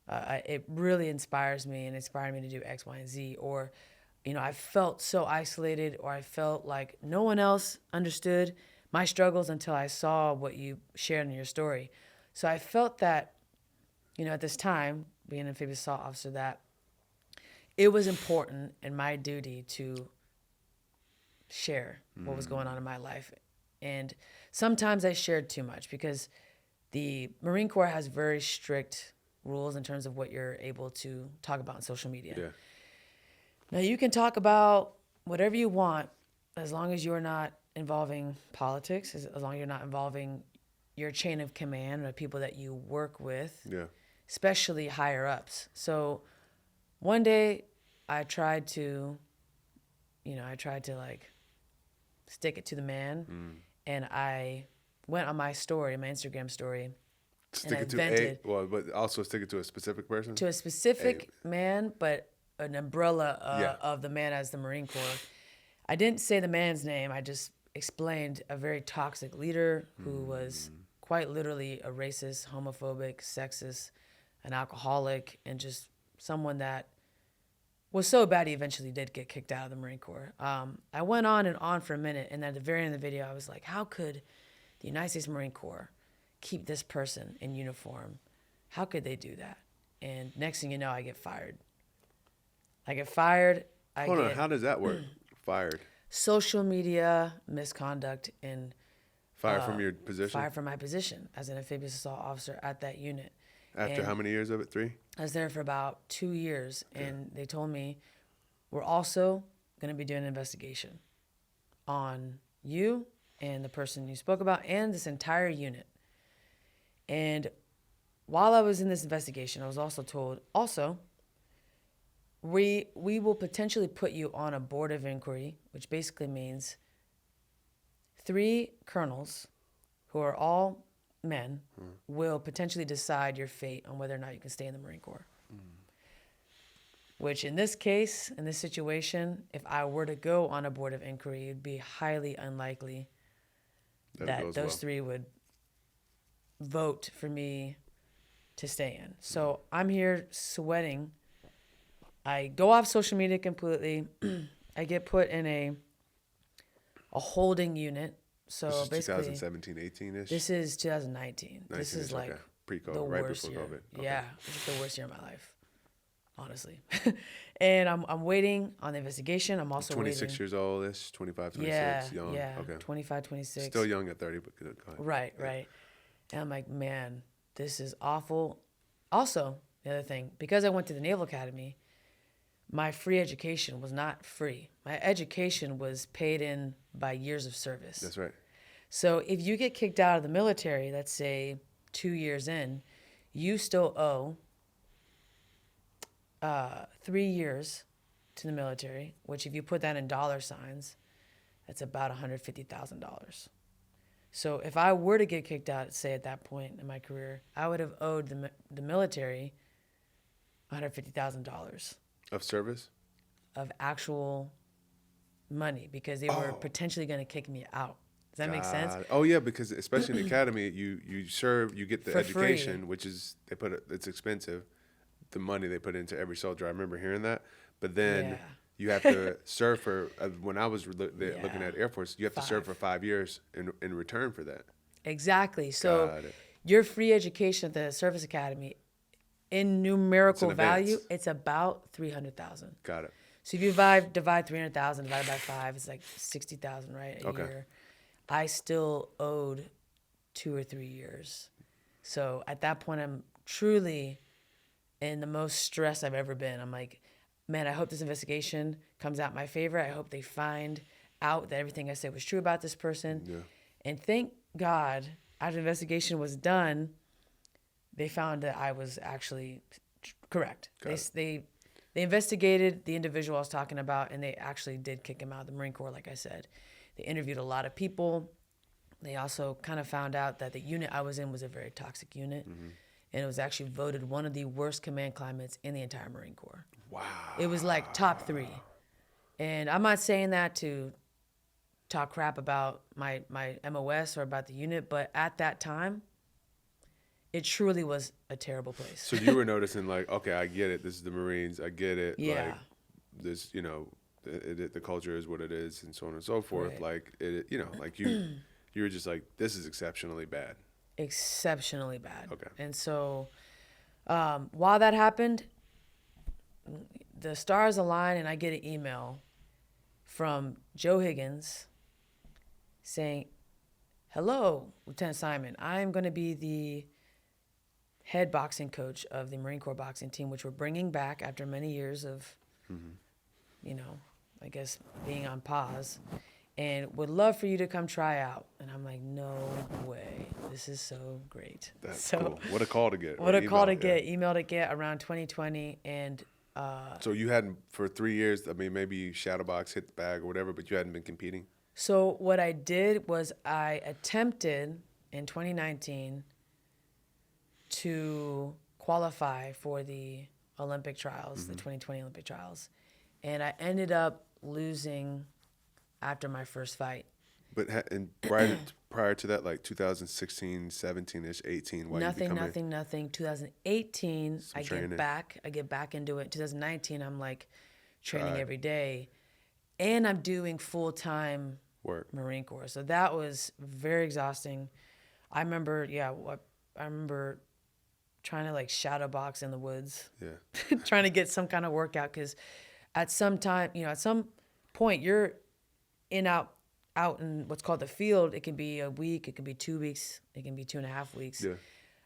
B: it really inspires me and inspired me to do X, Y, and Z. Or, you know, I felt so isolated, or I felt like no one else understood my struggles until I saw what you shared in your story. So I felt that, you know, at this time, being an amphibious assault officer, that it was important and my duty to share what was going on in my life. And sometimes I shared too much because the Marine Corps has very strict rules in terms of what you're able to talk about on social media.
A: Yeah.
B: Now, you can talk about whatever you want as long as you're not involving politics, as long as you're not involving your chain of command or people that you work with,
A: Yeah.
B: especially higher ups. So one day I tried to like stick it to the man. And I went on my story, my Instagram story,
A: Sticking to
B: vented
A: but also sticking to a specific person.
B: to a specific man, but an umbrella
A: Yeah.
B: of the man as the Marine Corps. I didn't say the man's name. I just explained a very toxic leader who was quite literally a racist, homophobic, sexist, an alcoholic, and just someone that was so bad he eventually did get kicked out of the Marine Corps. I went on and on for a minute, and at the very end of the video, I was like, how could the United States Marine Corps keep this person in uniform? How could they do that? And next thing you know, I get fired.
A: Hold on, how does that work? Fired.
B: Social media misconduct and
A: Fired from your position?
B: fired from my position as an amphibious assault officer at that unit.
A: After
B: And
A: how many years of it? 3?
B: I was there for about 2 years, and they told me, we're also going to be doing an investigation on you and the person you spoke about and this entire unit. And while I was in this investigation, I was also told, we will potentially put you on a board of inquiry, which basically means 3 colonels who are all men will potentially decide your fate on whether or not you can stay in the Marine Corps. Which in this case, in this situation, if I were to go on a board of inquiry, it'd be highly unlikely that those 3 would vote for me to stay in. So I'm here sweating. I go off social media completely. I get put in a holding unit. So
A: This is
B: basically
A: 2017, 18-ish?
B: this is 2019. This is
A: 19-ish,
B: like
A: okay. Pre-COVID,
B: the
A: right
B: worst
A: before
B: year.
A: COVID. Okay.
B: Yeah, it's the worst year of my life, honestly. And I'm waiting on the investigation. I'm also
A: 26
B: waiting.
A: years old-ish, 25, 26,
B: Yeah,
A: young.
B: yeah,
A: Okay.
B: 25, 26.
A: Still young at 30, but good. Go ahead.
B: Right, right. And I'm like, man, this is awful. Also, the other thing, because I went to the Naval Academy, my free education was not free. My education was paid in by years of service.
A: That's right.
B: So if you get kicked out of the military, let's say 2 years in, you still owe 3 years to the military, which if you put that in dollar signs, that's about $150,000. So if I were to get kicked out, say at that point in my career, I would have owed the military $150,000
A: Of service?
B: of actual money because they were potentially going to kick me out. Does that make sense?
A: Oh yeah, because especially in the academy, you serve, you get the
B: For
A: education,
B: free.
A: which is it's expensive. The money they put into every soldier. I remember hearing that, but then
B: Yeah.
A: you have to serve for. When I was looking
B: Yeah.
A: at Air Force, you have to serve
B: 5.
A: for 5 years in return for that.
B: Exactly. So
A: Got it.
B: your free education at the Service Academy, in numerical
A: It's an
B: value,
A: advance.
B: it's about 300,000.
A: Got it.
B: So if you divide 300,000 divided by 5, it's like 60,000, right? A
A: Okay.
B: year. I still owed 2 or 3 years. So at that point, I'm truly in the most stress I've ever been. I'm like, man, I hope this investigation comes out in my favor. I hope they find out that everything I said was true about this person.
A: Yeah.
B: And thank God, after the investigation was done, they found that I was actually correct. They investigated the individual I was talking about, and they actually did kick him out of the Marine Corps, like I said. They interviewed a lot of people. They also kind of found out that the unit I was in was a very toxic unit, and it was actually voted one of the worst command climates in the entire Marine Corps.
A: Wow.
B: It was like top 3. And I'm not saying that to talk crap about my MOS or about the unit, but at that time, it truly was a terrible place.
A: So you were noticing like, okay, I get it. This is the Marines. I get it.
B: Yeah.
A: Like this, the culture is what it is, and so on and so forth.
B: Right.
A: Like it, like you were just like, this is exceptionally bad.
B: Exceptionally bad.
A: Okay.
B: And so while that happened, the stars align and I get an email from Joe Higgins saying, hello, Lieutenant Simon. I'm going to be the head boxing coach of the Marine Corps boxing team, which we're bringing back after many years of, I guess, being on pause. And would love for you to come try out. And I'm like, no way. This is so great.
A: That's
B: so
A: cool. What a call to get.
B: What a call to
A: yeah.
B: get, email to get around 2020. And
A: So you hadn't, for 3 years, I mean, maybe you shadow box, hit the bag or whatever, but you hadn't been competing?
B: so what I did was I attempted in 2019 to qualify for the Olympic trials, the 2020 Olympic trials. And I ended up losing after my first fight.
A: But and prior to that, like 2016, 17ish, 18, why
B: Nothing.
A: you becoming
B: 2018,
A: some
B: I
A: training?
B: get back into it. 2019, I'm like training
A: Right.
B: every day, and I'm doing full-time
A: Work.
B: Marine Corps. So that was very exhausting. I remember, I remember trying to like shadow box in the woods,
A: Yeah.
B: trying to get some kind of workout, because at some time, at some point, you're out in what's called the field. It can be a week, it can be 2 weeks, it can be 2.5 weeks.
A: Yeah.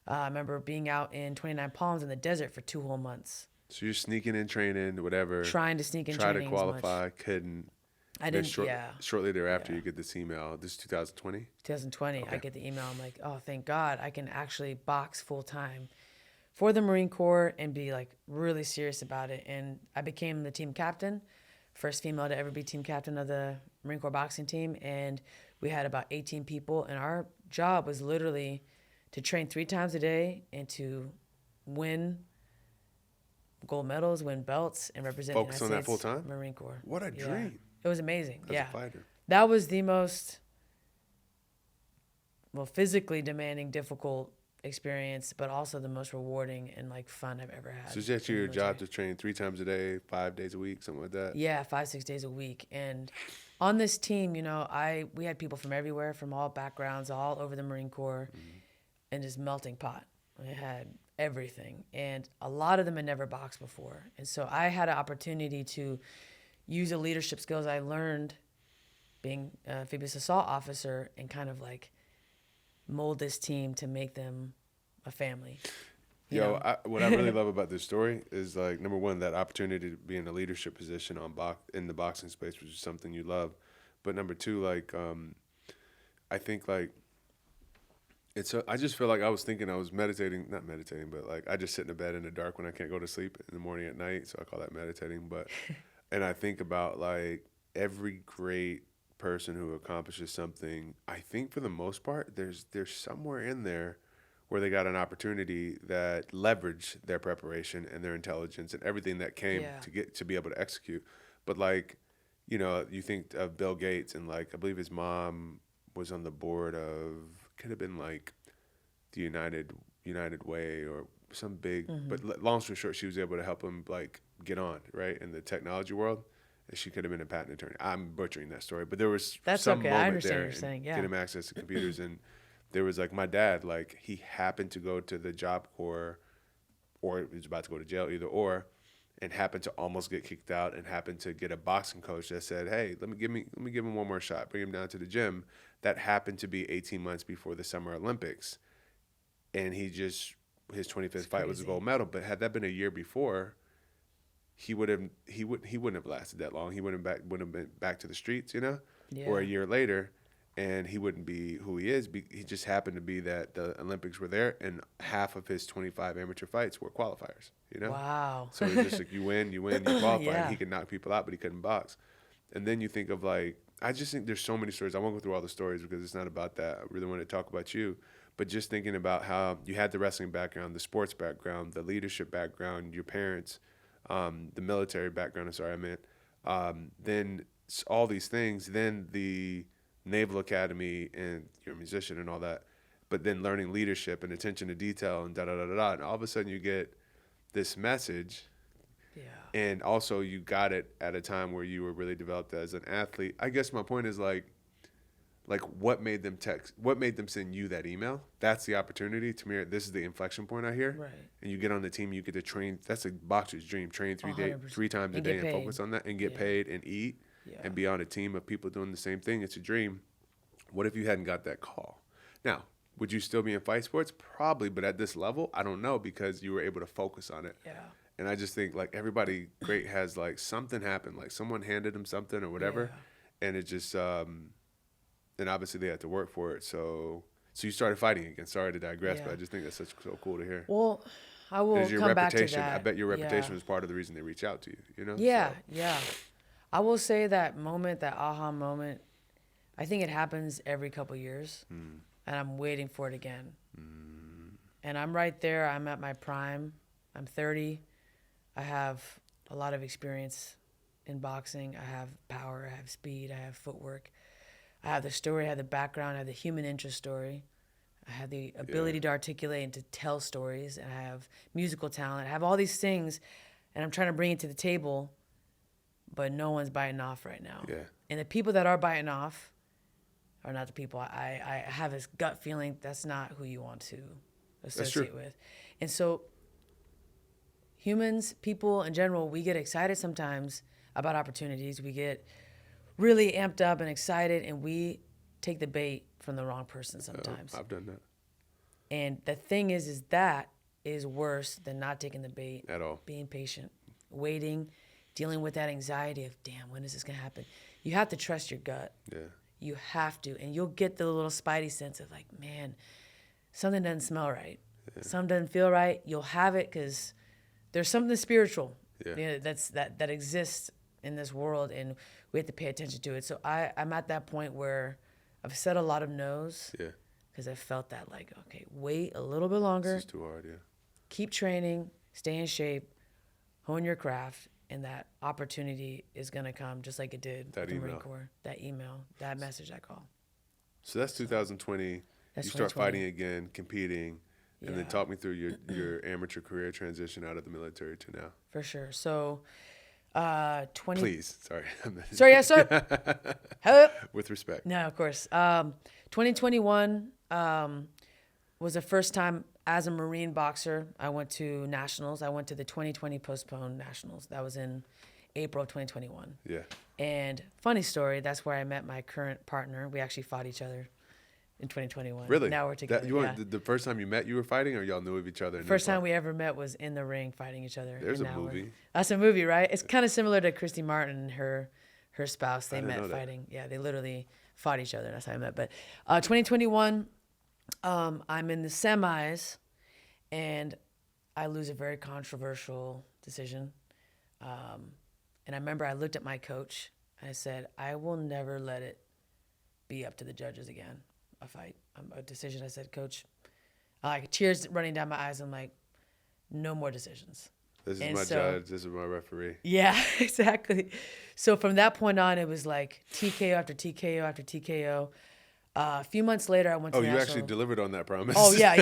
B: I remember being out in 29 Palms in the desert for 2 whole months,
A: So you're sneaking in training, whatever.
B: trying to sneak in
A: Try to
B: training as much.
A: qualify, couldn't.
B: I
A: Then
B: didn't.
A: Shortly thereafter,
B: Yeah.
A: you get this email. This is 2020.
B: 2020, I
A: Okay.
B: get the email. I'm like, oh, thank God, I can actually box full time for the Marine Corps and be like really serious about it. And I became the team captain, first female to ever be team captain of the Marine Corps boxing team. And we had about 18 people, and our job was literally to train 3 times a day and to win gold medals, win belts, and represent
A: Focus
B: the
A: on
B: United
A: that full
B: States
A: time?
B: Marine Corps.
A: What a
B: Yeah.
A: dream
B: It was amazing.
A: as
B: Yeah.
A: a fighter.
B: That was the most, physically demanding, difficult experience, but also the most rewarding and like fun I've ever had.
A: So is that
B: in the
A: your job
B: military.
A: to train 3 times a day, 5 days a week, something like that?
B: Yeah, 5-6 days a week. And on this team, we had people from everywhere, from all backgrounds, all over the Marine Corps, and just melting pot. We had everything, and a lot of them had never boxed before, and so I had an opportunity to use the leadership skills I learned being an amphibious assault officer and kind of like mold this team to make them a family. you know?
A: What I really love about this story is like, number one, that opportunity to be in a leadership position in the boxing space, which is something you love. But number two, like, I think like I just feel like I was meditating, not meditating, but like I just sit in the bed in the dark when I can't go to sleep in the morning at night. So I call that meditating. But, and I think about like every great person who accomplishes something, I think for the most part, there's somewhere in there where they got an opportunity that leveraged their preparation and their intelligence and everything that came to be able to execute. But like, you think of Bill Gates, and like I believe his mom was on the board of, could have been like the United Way or some big, but long story short, she was able to help him like get on right in the technology world. And she could have been a patent attorney. I'm butchering that story, but there was some
B: okay. I
A: moment
B: understand
A: there
B: what you're saying. Yeah.
A: get him access to computers. And there was like my dad, like he happened to go to the Job Corps, or he was about to go to jail, either or, and happened to almost get kicked out, and happened to get a boxing coach that said, "Hey, let me give him one more shot, bring him down to the gym." That happened to be 18 months before the Summer Olympics, and his 25th fight was a gold medal. But had that been a year before, he wouldn't have lasted that long. He wouldn't have been back to the streets, or a year later, and he wouldn't be who he is. He just happened to be that the Olympics were there, and half of his 25 amateur fights were qualifiers.
B: Wow.
A: So it's just like you win, you qualify.
B: Yeah.
A: And he could knock people out, but he couldn't box. And then you think of like, I just think there's so many stories. I won't go through all the stories because it's not about that. I really want to talk about you. But just thinking about how you had the wrestling background, the sports background, the leadership background, your parents, the military background, then all these things, then the Naval Academy, and you're a musician and all that, but then learning leadership and attention to detail and da-da-da-da-da, and all of a sudden you get this message.
B: Yeah.
A: And also you got it at a time where you were really developed as an athlete. I guess my point is like what made them send you that email? That's the opportunity. To me, this is the inflection point I hear.
B: Right.
A: And you get on the team, you get to train. That's a boxer's dream. Train 3 times a
B: And
A: day
B: get
A: and
B: paid.
A: focus on that and get paid and eat and be on a team of people doing the same thing. It's a dream. What if you hadn't got that call? Now, would you still be in fight sports? Probably, but at this level, I don't know, because you were able to focus on it.
B: Yeah.
A: And I just think like everybody great has like something happened, like someone handed them something or whatever, and it just and obviously they had to work for it. So you started fighting again. Sorry to digress, but I just think that's so cool to hear.
B: Well, I will
A: Is your
B: come back to
A: reputation?
B: that.
A: I bet your reputation was part of the reason they reach out to you.
B: Yeah,
A: So,
B: yeah. I will say that moment, that aha moment, I think it happens every couple years, and I'm waiting for it again. And I'm right there. I'm at my prime. I'm 30. I have a lot of experience in boxing. I have power. I have speed. I have footwork. I have the story. I have the background. I have the human interest story. I have the ability to articulate and to tell stories. And I have musical talent. I have all these things, and I'm trying to bring it to the table, but no one's biting off right now.
A: Yeah.
B: And the people that are biting off are not the people. I have this gut feeling that's not who you want to associate with. And so humans, people in general, we get excited sometimes about opportunities. We get really amped up and excited, and we take the bait from the wrong person sometimes.
A: I've done that.
B: And the thing is that is worse than not taking the bait.
A: At all.
B: Being patient, waiting, dealing with that anxiety of, damn, when is this going to happen? You have to trust your gut.
A: Yeah.
B: You have to. And you'll get the little spidey sense of like, man, something doesn't smell right. Yeah. Something doesn't feel right. You'll have it because there's something spiritual that exists in this world, and we have to pay attention to it. So I'm at that point where I've said a lot of no's.
A: Yeah.
B: Because I felt that like, okay, wait a little bit longer.
A: This is too hard, yeah.
B: Keep training, stay in shape, hone your craft, and that opportunity is going to come just like it did with the Marine Corps. That email, that message, that call.
A: So that's 2020.
B: That's
A: you start
B: 2020.
A: fighting again, competing, and then
B: Yeah.
A: talk me through your amateur career transition out of the military to now.
B: For sure. So, 20.
A: Please, sorry.
B: Sorry, yes, sir. Hello.
A: With respect.
B: No, of course. 2021 was the first time as a Marine boxer I went to nationals. I went to the 2020 postponed nationals. That was in April of 2021.
A: Yeah.
B: And funny story, that's where I met my current partner. We actually fought each other in 2021.
A: Really?
B: Now we're together.
A: The first time you met, you were fighting, or y'all knew of each other?
B: First time we ever met was in the ring fighting each other.
A: There's
B: and
A: a
B: now
A: movie.
B: That's a movie, right? It's kind of similar to Christy Martin and her spouse. They
A: I didn't
B: met
A: know that.
B: fighting. Yeah, they literally fought each other. That's how I met. But 2021, I'm in the semis, and I lose a very controversial decision. And I remember I looked at my coach. And I said, I will never let it be up to the judges again. A fight, a decision. I said, Coach, like tears running down my eyes. I'm like, no more decisions.
A: This is
B: And
A: my
B: so-
A: judge. This is my referee.
B: Yeah, exactly. So from that point on, it was like TKO after TKO after TKO. A few months later, I went to
A: Oh,
B: the
A: you
B: national.
A: actually delivered on that promise.
B: Oh, yeah.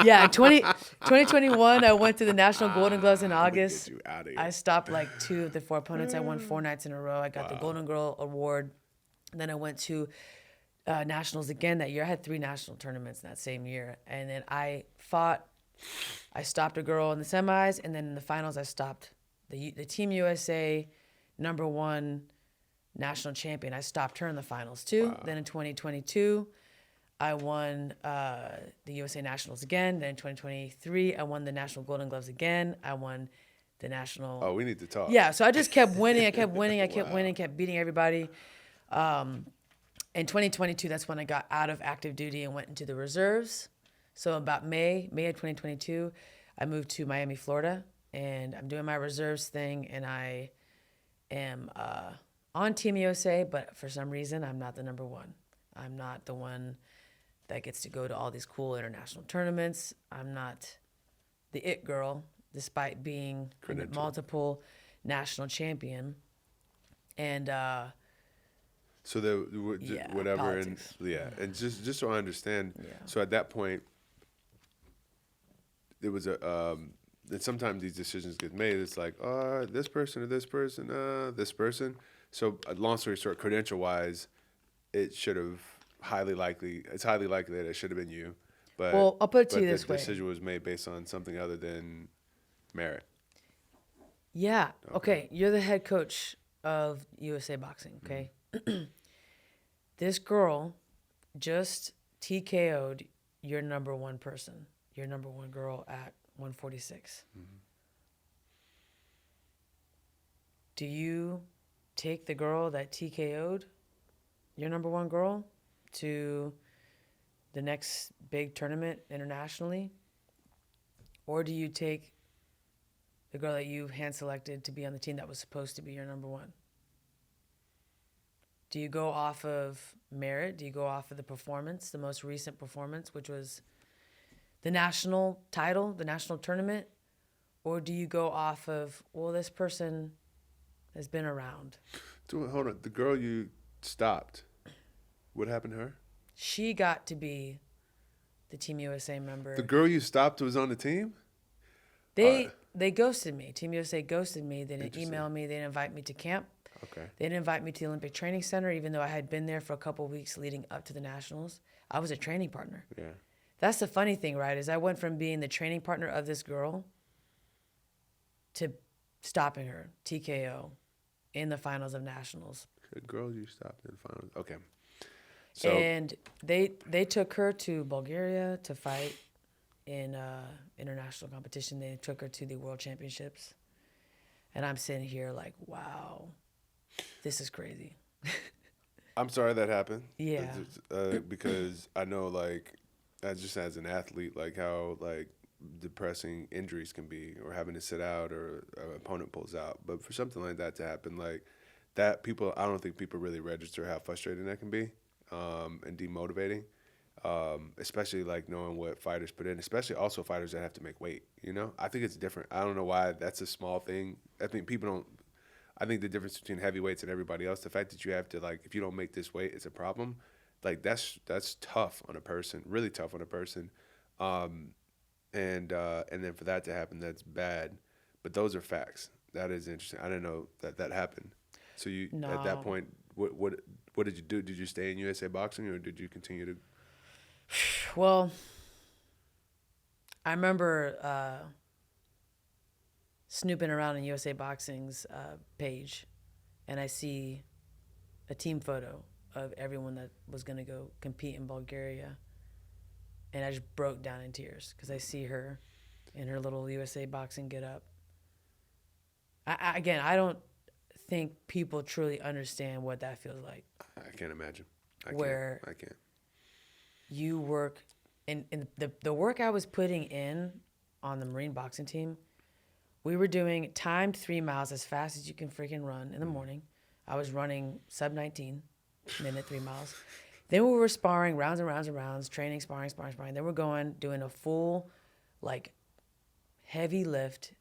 B: Yeah, 2021, I went to the National Golden Gloves in August.
A: Get you out of here.
B: I stopped like 2 of the 4 opponents. I won 4 nights in a row. I got the Golden Girl Award. And then I went to nationals again that year. I had 3 national tournaments in that same year. And then I stopped a girl in the semis, and then in the finals, I stopped the Team USA #1 national champion. I stopped her in the finals too.
A: Wow.
B: Then in 2022, I won the USA Nationals again. Then in 2023, I won the National Golden Gloves again. I won the national.
A: Oh, we need to talk.
B: Yeah, so I just kept winning. I kept winning. I kept winning. Kept beating everybody. In 2022, that's when I got out of active duty and went into the reserves. So about May of 2022, I moved to Miami, Florida, and I'm doing my reserves thing, and I am on Team USA, but for some reason, I'm not the #1. I'm not the one that gets to go to all these cool international tournaments. I'm not the it girl, despite being a
A: Credentialed.
B: multiple national champion. And
A: So whatever,
B: politics.
A: and just so I understand.
B: Yeah.
A: So at that point, there was and sometimes these decisions get made. It's like, this person or this person, this person. So long story short, credential wise, it's highly likely that it should have been you. But
B: Well, I'll put it to
A: but
B: you
A: the
B: this way.
A: decision was made based on something other than merit.
B: yeah, okay, you're the head coach of USA Boxing, okay? This girl just TKO'd your #1 person, your #1 girl at 146. Do you take the girl that TKO'd your #1 girl to the next big tournament internationally? Or do you take the girl that you hand selected to be on the team that was supposed to be your #1? Do you go off of merit? Do you go off of the performance, the most recent performance, which was the national title, the national tournament, or do you go off of, well, this person has been around?
A: So, hold on. The girl you stopped, what happened to her?
B: She got to be the Team USA member.
A: The girl you stopped was on the team?
B: They ghosted me. Team USA ghosted me. They didn't
A: Interesting.
B: email me. They didn't invite me to camp.
A: Okay.
B: They didn't invite me to the Olympic Training Center, even though I had been there for a couple weeks leading up to the Nationals. I was a training partner.
A: Yeah.
B: That's the funny thing, right? Is I went from being the training partner of this girl to stopping her, TKO, in the finals of Nationals.
A: The girl you stopped in the finals. Okay. So,
B: And they took her to Bulgaria to fight in international competition. They took her to the World Championships. And I'm sitting here like, wow, this is crazy.
A: I'm sorry that happened.
B: Yeah.
A: Because I know, like, just as an athlete, like how like depressing injuries can be, or having to sit out, or an opponent pulls out. But for something like that to happen, like that, I don't think people really register how frustrating that can be, and demotivating. Especially like knowing what fighters put in, especially also fighters that have to make weight. I think it's different. I don't know why that's a small thing. I think people don't. I think the difference between heavyweights and everybody else, the fact that you have to, like, if you don't make this weight, it's a problem. Like that's tough on a person, really tough on a person, and then for that to happen, that's bad. But those are facts. That is interesting. I didn't know that happened. So you at that
B: No.
A: point, what did you do? Did you stay in USA Boxing, or did you continue to?
B: Well, I remember snooping around in USA Boxing's page, and I see a team photo of everyone that was going to go compete in Bulgaria. And I just broke down in tears because I see her in her little USA Boxing get up. Again, I don't think people truly understand what that feels like.
A: I can't imagine. I can't.
B: You work, and the work I was putting in on the Marine boxing team, we were doing timed 3 miles as fast as you can freaking run in the morning. I was running sub 19 minute 3 miles. Then we were sparring rounds and rounds and rounds, training, sparring. Then we're doing a full, like, heavy lift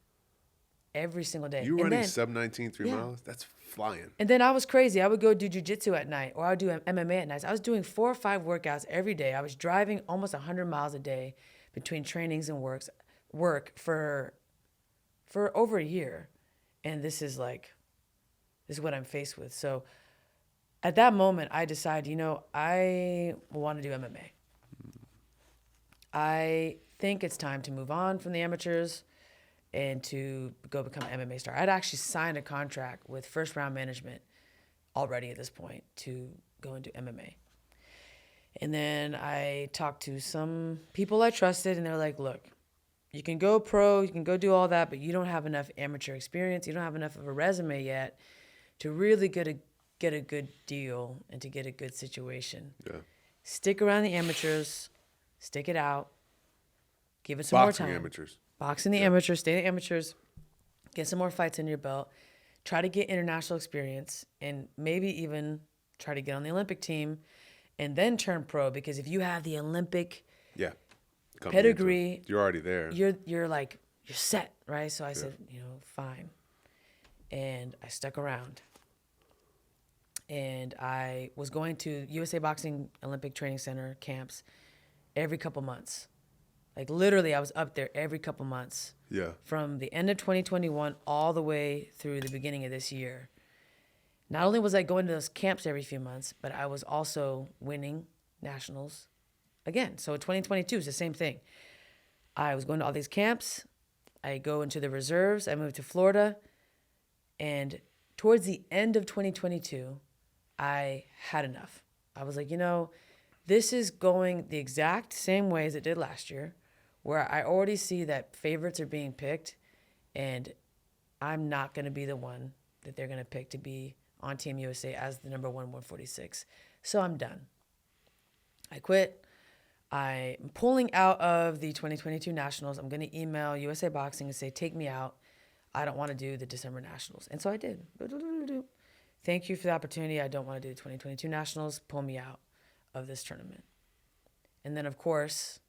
B: every single day.
A: You were
B: And
A: running
B: then-
A: sub 19 3
B: Yeah.
A: miles? That's flying.
B: And then I was crazy. I would go do jiu-jitsu at night, or I would do MMA at night. I was doing 4 or 5 workouts every day. I was driving almost 100 miles a day between trainings and work for over a year. And this is what I'm faced with. So at that moment, I decided, I want to do MMA. I think it's time to move on from the amateurs and to go become an MMA star. I'd actually signed a contract with First Round Management already at this point to go into MMA. And then I talked to some people I trusted, and they're like, look, you can go pro, you can go do all that, but you don't have enough amateur experience. You don't have enough of a resume yet to really get a good deal and to get a good situation.
A: Yeah.
B: Stick around the amateurs, stick it out, give it some more
A: Boxing
B: time.
A: amateurs.
B: Boxing the amateurs, stay the amateurs, get some more fights under your belt, try to get international experience, and maybe even try to get on the Olympic team, and then turn pro. Because if you have the Olympic
A: Yeah. Coming
B: pedigree,
A: into it. You're already there.
B: you're set, right? So I said, fine, and I stuck around. And I was going to USA Boxing Olympic Training Center camps every couple months. Like, literally, I was up there every couple months.
A: Yeah.
B: From the end of 2021 all the way through the beginning of this year. Not only was I going to those camps every few months, but I was also winning nationals again. So 2022 is the same thing. I was going to all these camps. I go into the reserves. I moved to Florida. And towards the end of 2022, I had enough. I was like, this is going the exact same way as it did last year, where I already see that favorites are being picked, and I'm not going to be the one that they're going to pick to be on Team USA as the number 146. So I'm done. I quit. I'm pulling out of the 2022 Nationals. I'm going to email USA Boxing and say, take me out. I don't want to do the December Nationals. And so I did. Thank you for the opportunity. I don't want to do the 2022 Nationals. Pull me out of this tournament. And then, of course,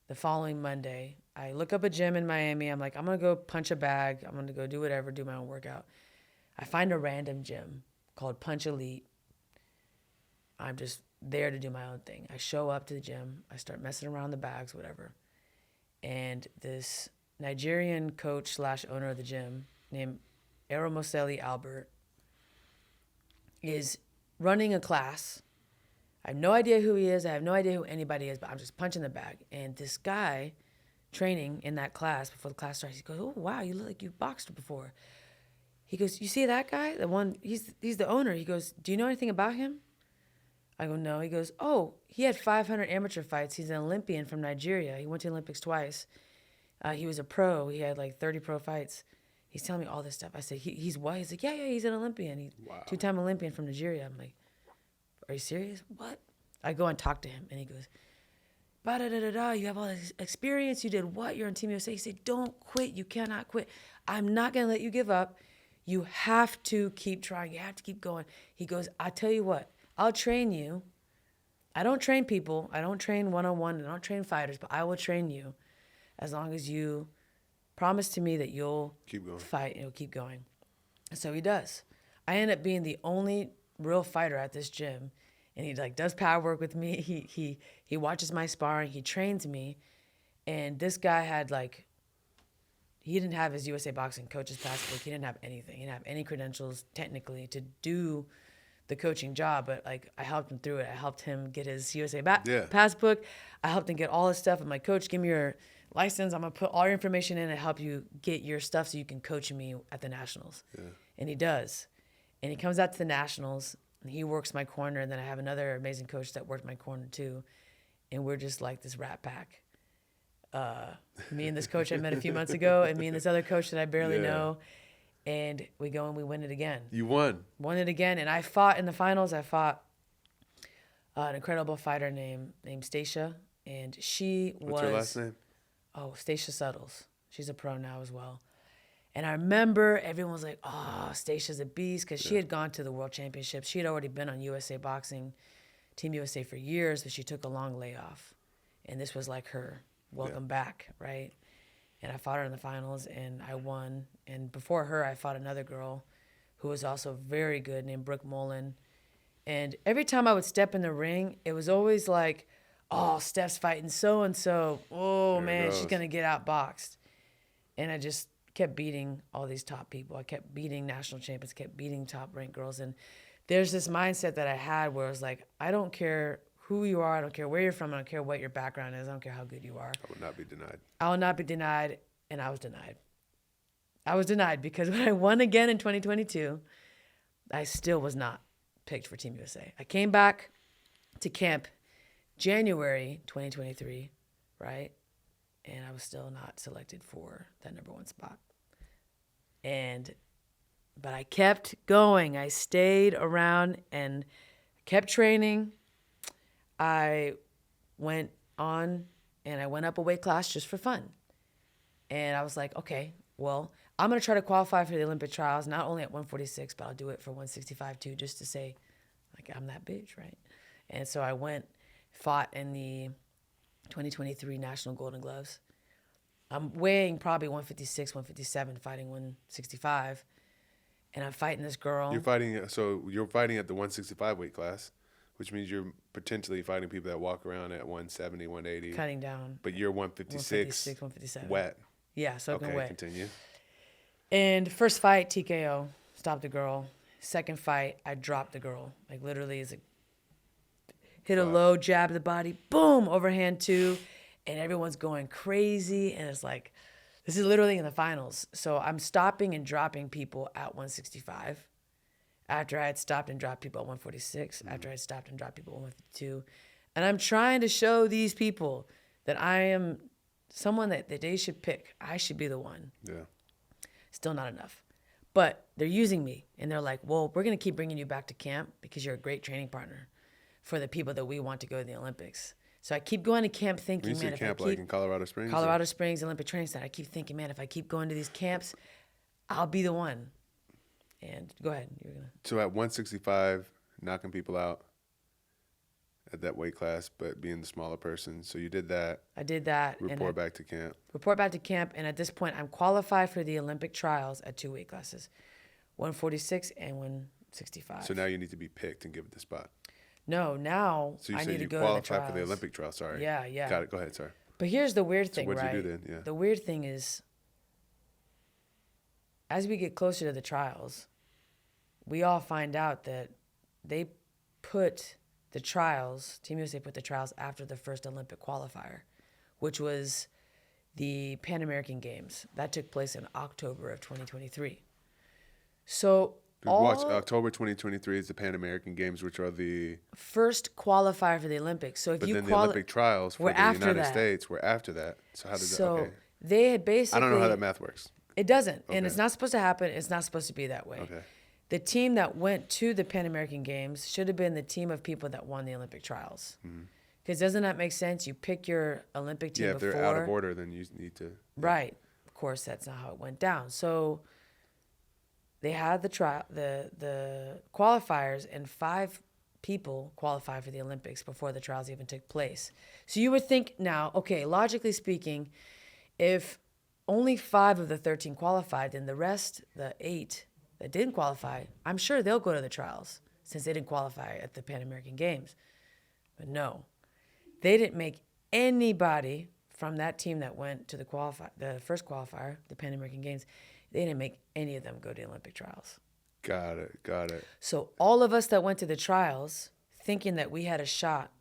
B: the following Monday, I look up a gym in Miami. I'm like, I'm going to go punch a bag. I'm going to go do whatever, do my own workout. I find a random gym called Punch Elite. I'm just there to do my own thing. I show up to the gym. I start messing around the bags, whatever. And this Nigerian coach / owner of the gym named Eromoseli Albert is running a class. I have no idea who he is. I have no idea who anybody is, but I'm just punching the bag. And this guy training in that class before the class starts, he goes, "Oh, wow, you look like you've boxed before." He goes, "You see that guy? The one, he's the owner." He goes, "Do you know anything about him?" I go, "No." He goes, "Oh, he had 500 amateur fights. He's an Olympian from Nigeria. He went to the Olympics twice. He was a pro. He had like 30 pro fights." He's telling me all this stuff. I said, he's what? He's like, yeah, he's an Olympian. He's
A: Wow.
B: 2-time Olympian from Nigeria. I'm like, "Are you serious? What?" I go and talk to him, and he goes, "Ba-da-da-da-da, you have all this experience. You did what? You're on Team USA." He said, "Don't quit. You cannot quit. I'm not going to let you give up. You have to keep trying. You have to keep going." He goes, "I'll tell you what. I'll train you. I don't train people. I don't train one-on-one. I don't train fighters, but I will train you as long as you promise to me that you'll
A: Keep going.
B: fight and you'll keep going." And so he does. I end up being the only real fighter at this gym, and he like does power work with me. He watches my sparring. He trains me, and this guy had like, he didn't have his USA Boxing coach's passport. He didn't have anything. He didn't have any credentials technically to do the coaching job, but like I helped him through it. I helped him get his USA passbook. I helped him get all his stuff. I'm like, "Coach, give me your license. I'm gonna put all your information in and help you get your stuff so you can coach me at the nationals."
A: Yeah.
B: And he does. And he comes out to the nationals and he works my corner. And then I have another amazing coach that worked my corner too. And we're just like this rat pack. Me and this coach I met a few months ago, and me and this other coach that I barely
A: Yeah.
B: know. And we go and we win it again.
A: You won.
B: Won it again. And I fought in the finals. I fought an incredible fighter named Stacia. And she
A: What's her last name?
B: Oh, Stacia Suttles. She's a pro now as well. And I remember everyone was like, "Oh, Stacia's a beast," because she had gone to the World Championships. She had already been on USA Boxing, Team USA for years, but she took a long layoff. And this was like her welcome back, right? And I fought her in the finals, and I won. And before her, I fought another girl who was also very good named Brooke Mullen. And every time I would step in the ring, it was always like, "Oh, Steph's fighting so-and-so. Oh,
A: There it
B: man, she's
A: goes.
B: going to get outboxed." And I just kept beating all these top people. I kept beating national champions, kept beating top-ranked girls. And there's this mindset that I had where it was like, I don't care who you are. I don't care where you're from. I don't care what your background is. I don't care how good you are.
A: I would not be denied.
B: I will not be denied, and I was denied. I was denied because when I won again in 2022, I still was not picked for Team USA. I came back to camp January 2023, right? And I was still not selected for that #1 spot. But I kept going. I stayed around and kept training. I went on and I went up a weight class just for fun. And I was like, okay, well, I'm going to try to qualify for the Olympic trials, not only at 146, but I'll do it for 165 too, just to say, like, I'm that bitch, right? And so I went, fought in the 2023 National Golden Gloves. I'm weighing probably 156, 157, fighting 165. And I'm fighting this girl.
A: You're fighting at the 165 weight class, which means you're potentially fighting people that walk around at 170, 180.
B: Cutting down.
A: But you're 156,
B: 157.
A: wet.
B: Yeah, soaking
A: Okay,
B: wet.
A: continue.
B: And first fight, TKO, stopped the girl. Second fight, I dropped the girl. Like literally, it's like hit a
A: Wow.
B: low, jab the body, boom, overhand two, and everyone's going crazy. And it's like, this is literally in the finals. So I'm stopping and dropping people at 165. After I had stopped and dropped people at 146, after I had stopped and dropped people at 152. And I'm trying to show these people that I am someone that they should pick. I should be the one.
A: Yeah.
B: Still not enough. But they're using me. And they're like, well, we're going to keep bringing you back to camp because you're a great training partner for the people that we want to go to the Olympics. So I keep going to camp thinking,
A: When you say
B: man, if
A: camp,
B: I
A: like
B: keep
A: in Colorado Springs?
B: Colorado Springs Olympic Training Center, I keep thinking, man, if I keep going to these camps, I'll be the one. And go ahead. You're gonna.
A: So at 165, knocking people out, at that weight class, but being the smaller person. So you did that.
B: I did that.
A: Report back to camp.
B: And at this point, I'm qualified for the Olympic trials at 2 weight classes, 146 and 165.
A: So now you need to be picked and given the spot.
B: No, now
A: So you
B: I
A: said
B: need to
A: you
B: go to the
A: qualified
B: trials.
A: for the Olympic trial. Sorry.
B: Yeah.
A: Got it. Go ahead. Sorry.
B: But here's the weird thing,
A: so what'd
B: right?
A: you do then? Yeah.
B: The weird thing is, as we get closer to the trials, we all find out that they put the trials, Team USA put the trials after the first Olympic qualifier, which was the Pan American Games. That took place in October of 2023. So
A: Watch October 2023 is the Pan American Games, which are the
B: first qualifier for the Olympics. So if
A: but
B: you
A: then the Olympic trials for
B: were
A: the
B: after
A: United
B: that.
A: States were after that. So how does
B: So
A: that? Okay.
B: they had basically.
A: I don't know how that math works.
B: It doesn't, and
A: Okay.
B: it's not supposed to happen. It's not supposed to be that way.
A: Okay.
B: The team that went to the Pan American Games should have been the team of people that won the Olympic trials. Because doesn't that make sense? You pick your Olympic team
A: Yeah, if
B: before.
A: they're out of order, then you need to.
B: Right. Of course, that's not how it went down. So they had the qualifiers, and 5 people qualified for the Olympics before the trials even took place. So you would think now, okay, logically speaking, if only 5 of the 13 qualified, then the rest, the 8 that didn't qualify, I'm sure they'll go to the trials since they didn't qualify at the Pan American Games. But no, they didn't make anybody from that team that went to the first qualifier, the Pan American Games, they didn't make any of them go to the Olympic trials.
A: Got it.
B: So all of us that went to the trials thinking that we had a shot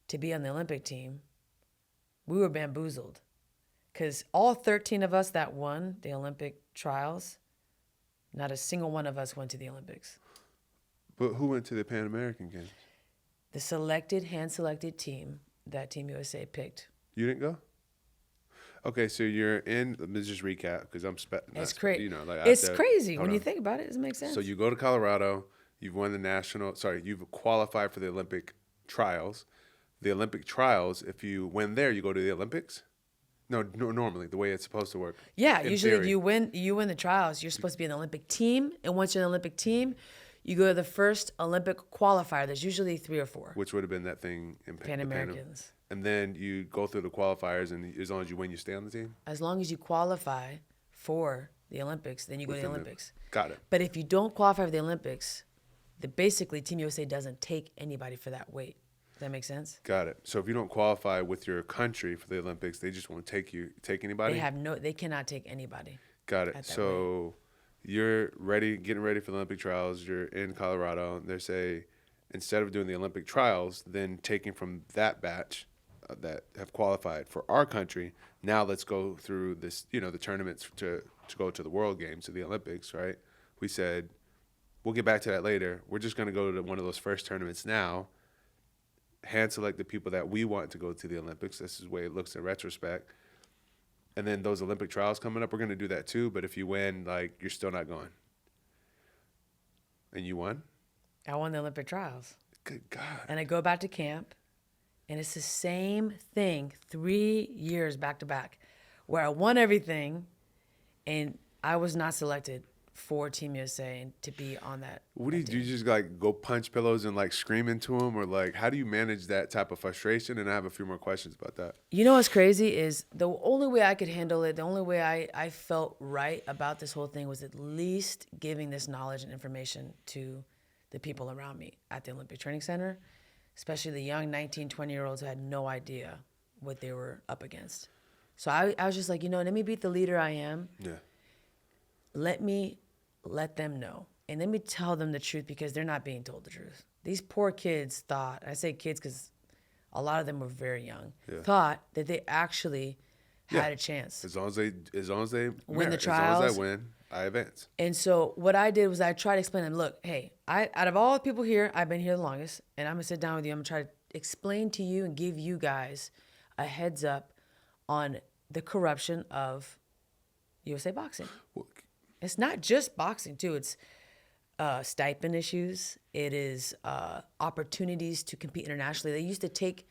B: to be on the Olympic team, we were bamboozled. Because all 13 of us that won the Olympic trials, not a single one of us went to the Olympics.
A: But who went to the Pan American Games?
B: The hand-selected team that Team USA picked.
A: You didn't go? Okay, so you're in. Let me just recap because
B: It's crazy.
A: You know, like
B: It's crazy when
A: hold
B: you
A: on.
B: think about it. It doesn't make sense.
A: So you go to Colorado. You've won the national. Sorry, you've qualified for the Olympic trials. The Olympic trials. If you win there, you go to the Olympics. No, normally the way it's supposed to work.
B: Yeah,
A: in
B: usually
A: theory.
B: if you win the trials, you're supposed to be in the Olympic team, and once you're in the Olympic team, you go to the first Olympic qualifier. There's usually 3 or 4
A: Which would have been that thing in
B: Pan Americans.
A: And then you go through the qualifiers, and as long as you win, you stay on the team.
B: As long as you qualify for the Olympics, then you go to the
A: Within
B: Olympics.
A: Got it.
B: But if you don't qualify for the Olympics, basically Team USA doesn't take anybody for that weight. Does that make sense?
A: Got it. So if you don't qualify with your country for the Olympics, they just won't take anybody.
B: They cannot take anybody.
A: Got
B: at
A: it.
B: that
A: So you're getting ready for the Olympic trials. You're in Colorado. And they say instead of doing the Olympic trials, then taking from that batch that have qualified for our country, now let's go through this, the tournaments to go to the World Games, to the Olympics, right? We said, we'll get back to that later. We're just going to go to one of those first tournaments now, hand select the people that we want to go to the Olympics. This is the way it looks in retrospect. And then those Olympic trials coming up, we're going to do that too. But if you win, you're still not going. And you won?
B: I won the Olympic trials.
A: Good God.
B: And I go back to camp, and it's the same thing 3 years back to back, where I won everything, and I was not selected for Team USA and to be on that.
A: What do you do? You just go punch pillows and scream into them, or how do you manage that type of frustration? And I have a few more questions about that.
B: You know what's crazy is the only way I could handle it, the only way I felt right about this whole thing was at least giving this knowledge and information to the people around me at the Olympic Training Center, especially the young 19, 20-year-olds who had no idea what they were up against. So I was just like, let me beat the leader I am.
A: Yeah.
B: Let me let them know. And let me tell them the truth because they're not being told the truth. These poor kids thought, I say kids because a lot of them were very young, thought that they actually had a chance.
A: As long as they
B: Win the
A: As long
B: trials.
A: as I win, I advance.
B: And so what I did was I tried to explain to them, look, hey, out of all the people here, I've been here the longest, and I'm going to sit down with you. I'm going to try to explain to you and give you guys a heads up on the corruption of USA Boxing.
A: Well,
B: It's not just boxing, too. It's stipend issues. It is opportunities to compete internationally. They used to take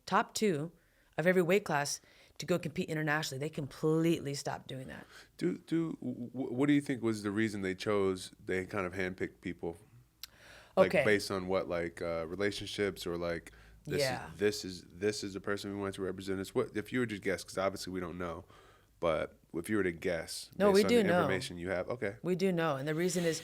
B: top two of every weight class to go compete internationally. They completely stopped doing that.
A: what do you think was the reason they kind of handpicked people? Like
B: Okay.
A: based on what, like relationships, or like
B: Yeah.
A: this is the person we want to represent us. What if you were to guess? Because obviously we don't know, but if you were to guess
B: No, we
A: based on
B: do
A: the
B: know.
A: information you have, okay.
B: We do know. And the reason is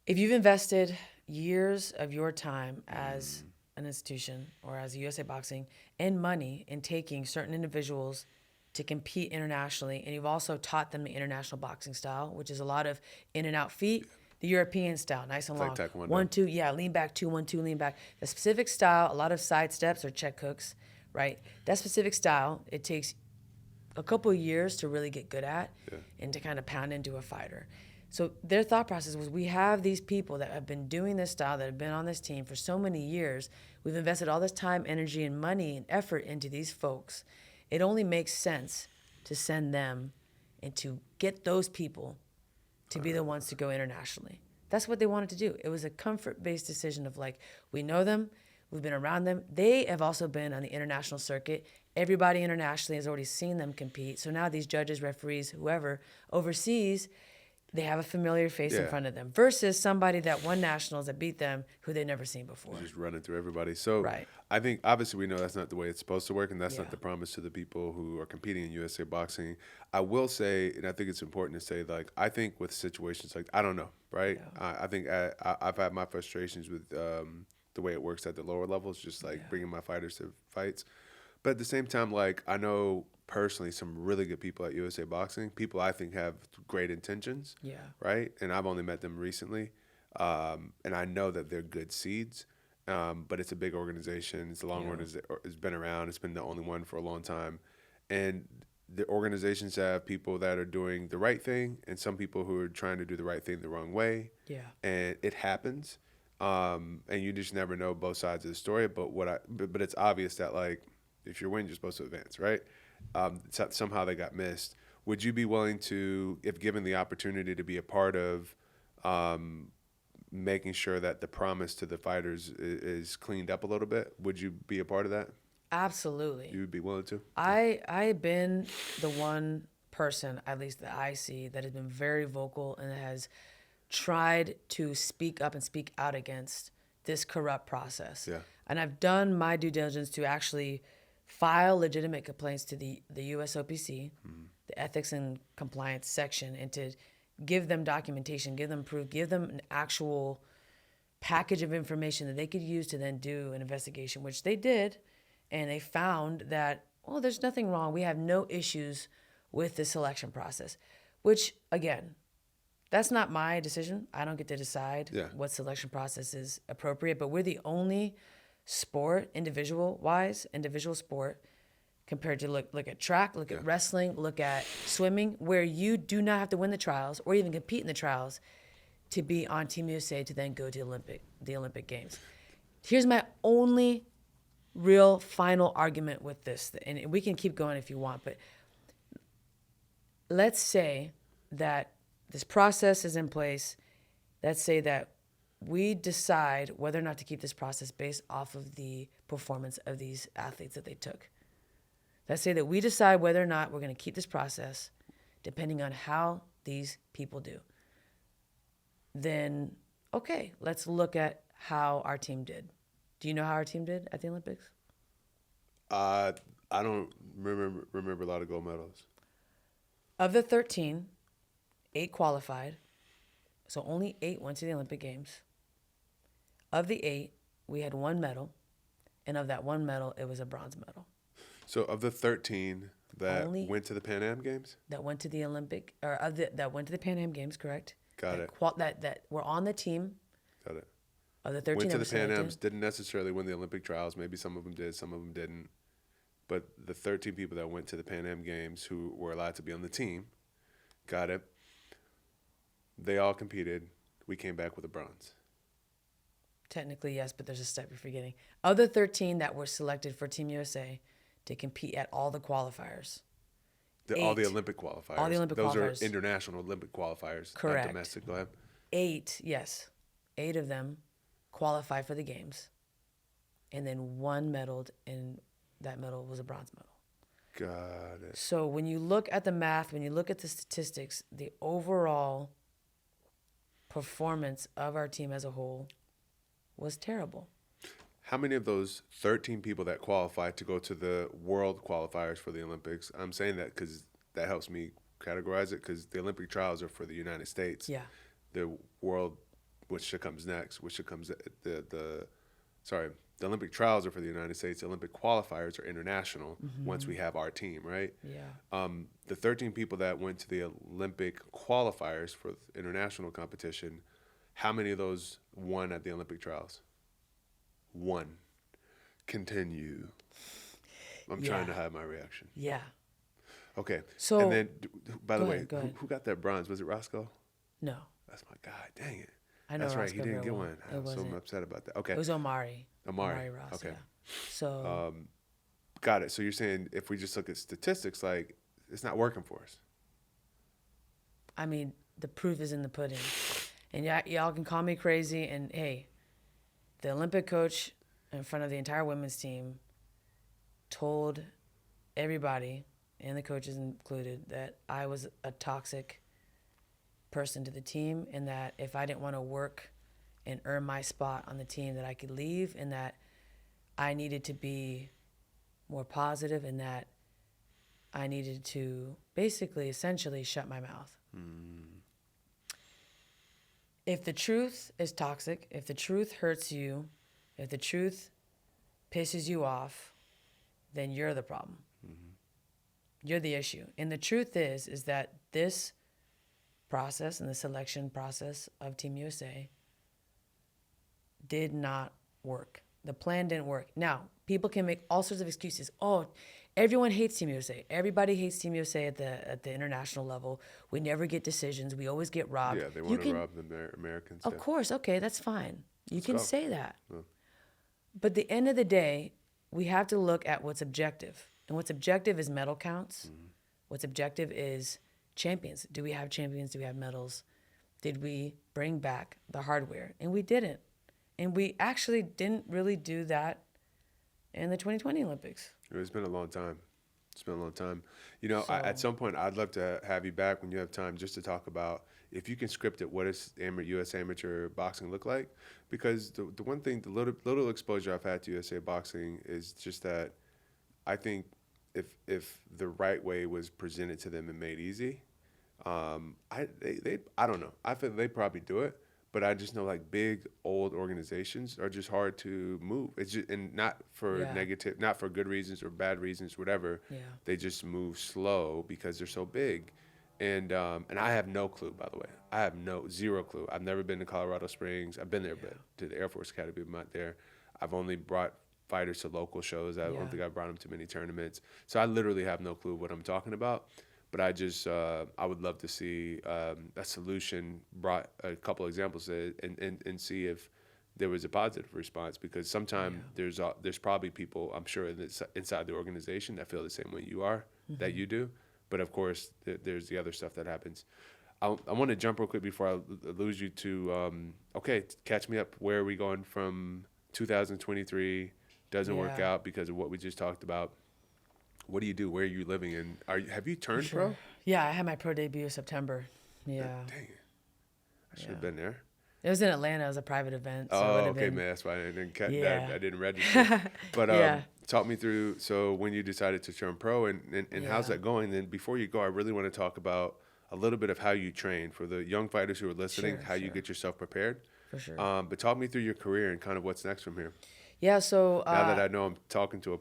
B: if you've invested years of your time as an institution or as USA Boxing and money in taking certain individuals to compete internationally, and you've also taught them the international boxing style, which is a lot of in and out feet, the European style, nice and
A: It's
B: long.
A: like Taekwondo.
B: 1, 2, yeah, lean back, 2, 1, 2, lean back. The specific style, a lot of side steps or check hooks, right? That specific style, it takes a couple of years to really get good at and to kind of pound into a fighter. So their thought process was, we have these people that have been doing this style, that have been on this team for so many years. We've invested all this time, energy, and money and effort into these folks. It only makes sense to send them and to get those people to be the ones to go internationally. That's what they wanted to do. It was a comfort-based decision of like, we know them, we've been around them. They have also been on the international circuit. Everybody internationally has already seen them compete. So now these judges, referees, whoever overseas, they have a familiar face in
A: Yeah.
B: front of them versus somebody that won nationals that beat them who they'd never seen before.
A: Just running through everybody. So
B: Right.
A: I think obviously we know that's not the way it's supposed to work, and that's
B: Yeah.
A: not the promise to the people who are competing in USA Boxing. I will say, and I think it's important to say, like, I think with situations like, I don't know, right?
B: Yeah.
A: I think I've had my frustrations with the way it works at the lower levels, just like bringing my fighters to fights. But at the same time, like, I know personally some really good people at USA Boxing, people I think have great intentions,
B: Yeah.
A: right? And I've only met them recently. And I know that they're good seeds, but it's a big organization. It's a long organization. It's been around. It's been the only one for a long time. And the organizations have people that are doing the right thing and some people who are trying to do the right thing the wrong way.
B: Yeah.
A: And it happens. And you just never know both sides of the story. But it's obvious that, like, if you're winning, you're supposed to advance, right? Somehow they got missed. Would you be willing to, if given the opportunity to be a part of making sure that the promise to the fighters is cleaned up a little bit? Would you be a part of that?
B: Absolutely.
A: You would be willing to?
B: I've been the one person, at least that I see, that has been very vocal and has tried to speak up and speak out against this corrupt process.
A: Yeah.
B: And I've done my due diligence to actually file legitimate complaints to the USOPC, the Ethics and Compliance section, and to give them documentation, give them proof, give them an actual package of information that they could use to then do an investigation, which they did. And they found that, well, there's nothing wrong. We have no issues with the selection process, which, again, that's not my decision. I don't get to decide what selection process is appropriate, but we're the only sport, individual sport, compared to look at track, look at wrestling, look at swimming, where you do not have to win the trials or even compete in the trials to be on Team USA to then go to the Olympic Games. Here's my only real final argument with this, and we can keep going if you want, but let's say that this process is in place. Let's say that we decide whether or not to keep this process based off of the performance of these athletes that they took. Let's say that we decide whether or not we're going to keep this process depending on how these people do. Then, okay, let's look at how our team did. Do you know how our team did at the Olympics?
A: I don't remember a lot of gold medals.
B: Of the 13, 8 qualified. So only 8 went to the Olympic Games. Of the 8, we had 1 medal. And of that 1 medal, it was a bronze medal.
A: So of the 13 that
B: Only-
A: went to the Pan Am Games?
B: That went to the Olympic, or that went to the Pan Am Games, correct?
A: Got it.
B: That were on the team
A: Got it.
B: of the 13
A: Went
B: that
A: to
B: were
A: the Pan
B: selected.
A: Ams, didn't necessarily win the Olympic trials. Maybe some of them did, some of them didn't. But the 13 people that went to the Pan Am Games who were allowed to be on the team, got it. They all competed. We came back with a bronze.
B: Technically, yes, but there's a step you're forgetting. Of the 13 that were selected for Team USA to compete at all the qualifiers.
A: All the
B: 8.
A: Olympic qualifiers.
B: All the Olympic
A: Those
B: qualifiers.
A: are international Olympic qualifiers,
B: Correct.
A: not domestic. Go ahead.
B: 8 of them qualified for the games. And then 1 medaled, and that medal was a bronze medal.
A: Got it.
B: So when you look at the math, when you look at the statistics, the overall performance of our team as a whole was terrible.
A: How many of those 13 people that qualified to go to the world qualifiers for the Olympics? I'm saying that because that helps me categorize it, because the Olympic trials are for the United States.
B: Yeah.
A: The world, which comes next, the Olympic trials are for the United States. The Olympic qualifiers are international once we have our team, right?
B: Yeah.
A: The 13 people that went to the Olympic qualifiers for international competition, how many of those won at the Olympic trials? One. Continue. I'm trying to hide my reaction.
B: Yeah.
A: Okay.
B: So,
A: and then, by the
B: go
A: way,
B: ahead, go ahead.
A: who got that bronze? Was it Roscoe?
B: No.
A: That's my guy. Dang it.
B: I know
A: That's right. He
B: Roscoe
A: didn't
B: very
A: get
B: well.
A: one.
B: It
A: I'm
B: wasn't.
A: upset about that. Okay.
B: It was Omari.
A: Amari.
B: Ross.
A: Okay.
B: Yeah. So
A: Got it. So you're saying if we just look at statistics, like, it's not working for us.
B: I mean, the proof is in the pudding. And y'all can call me crazy. And hey, the Olympic coach in front of the entire women's team told everybody, and the coaches included, that I was a toxic person to the team, and that if I didn't want to work and earn my spot on the team, that I could leave, and that I needed to be more positive, and that I needed to basically, essentially, shut my mouth. If the truth is toxic, if the truth hurts you, if the truth pisses you off, then you're the problem. You're the issue. And the truth is that this process and the selection process of Team USA did not work. The plan didn't work. Now, people can make all sorts of excuses. Oh, everyone hates Team USA. Everybody hates Team USA at the international level. We never get decisions. We always get robbed.
A: Yeah, they want to rob the Americans.
B: Of course, okay, that's fine. You can
A: go.
B: say that.
A: Yeah.
B: But at the end of the day, we have to look at what's objective. And what's objective is medal counts. What's objective is champions. Do we have champions? Do we have medals? Did we bring back the hardware? And we didn't. And we actually didn't really do that in the 2020 Olympics.
A: It's been a long time. It's been a long time. You know,
B: So-
A: at some point, I'd love to have you back when you have time just to talk about, if you can script it, what does U.S. amateur boxing look like? Because the one thing, the little exposure I've had to USA boxing is just that I think if the right way was presented to them and made easy, I don't know. I feel they probably do it, but I just know, like, big old organizations are just hard to move. It's just, and not for negative, not for good reasons or bad reasons, whatever.
B: Yeah.
A: They just move slow because they're so big. And I have no clue, by the way. I have zero clue. I've never been to Colorado Springs. I've been there, but to the Air Force Academy, I'm not there. I've only brought fighters to local shows. I don't think I've brought them to many tournaments. So I literally have no clue what I'm talking about. But I just, I would love to see a solution brought, a couple examples, and see if there was a positive response. Because sometimes there's probably people, I'm sure, inside the organization that feel the same way you are, that you do. But of course, there's the other stuff that happens. I want to jump real quick before I lose you to, catch me up. Where are we going from 2023? Doesn't work out because of what we just talked about. What do you do? Where are you living? And have you turned pro?
B: Yeah, I had my pro debut September. Yeah.
A: Dang it. I should have been there.
B: It was in Atlanta. It was a private event. So
A: Oh,
B: it would've
A: okay,
B: been-
A: man. That's why I didn't I didn't register. But talk me through, so when you decided to turn pro, and how's that going? Then before you go, I really want to talk about a little bit of how you train for the young fighters who are listening, how you get yourself prepared.
B: For sure.
A: But talk me through your career and kind of what's next from here.
B: Yeah, so...
A: Now that I know I'm talking to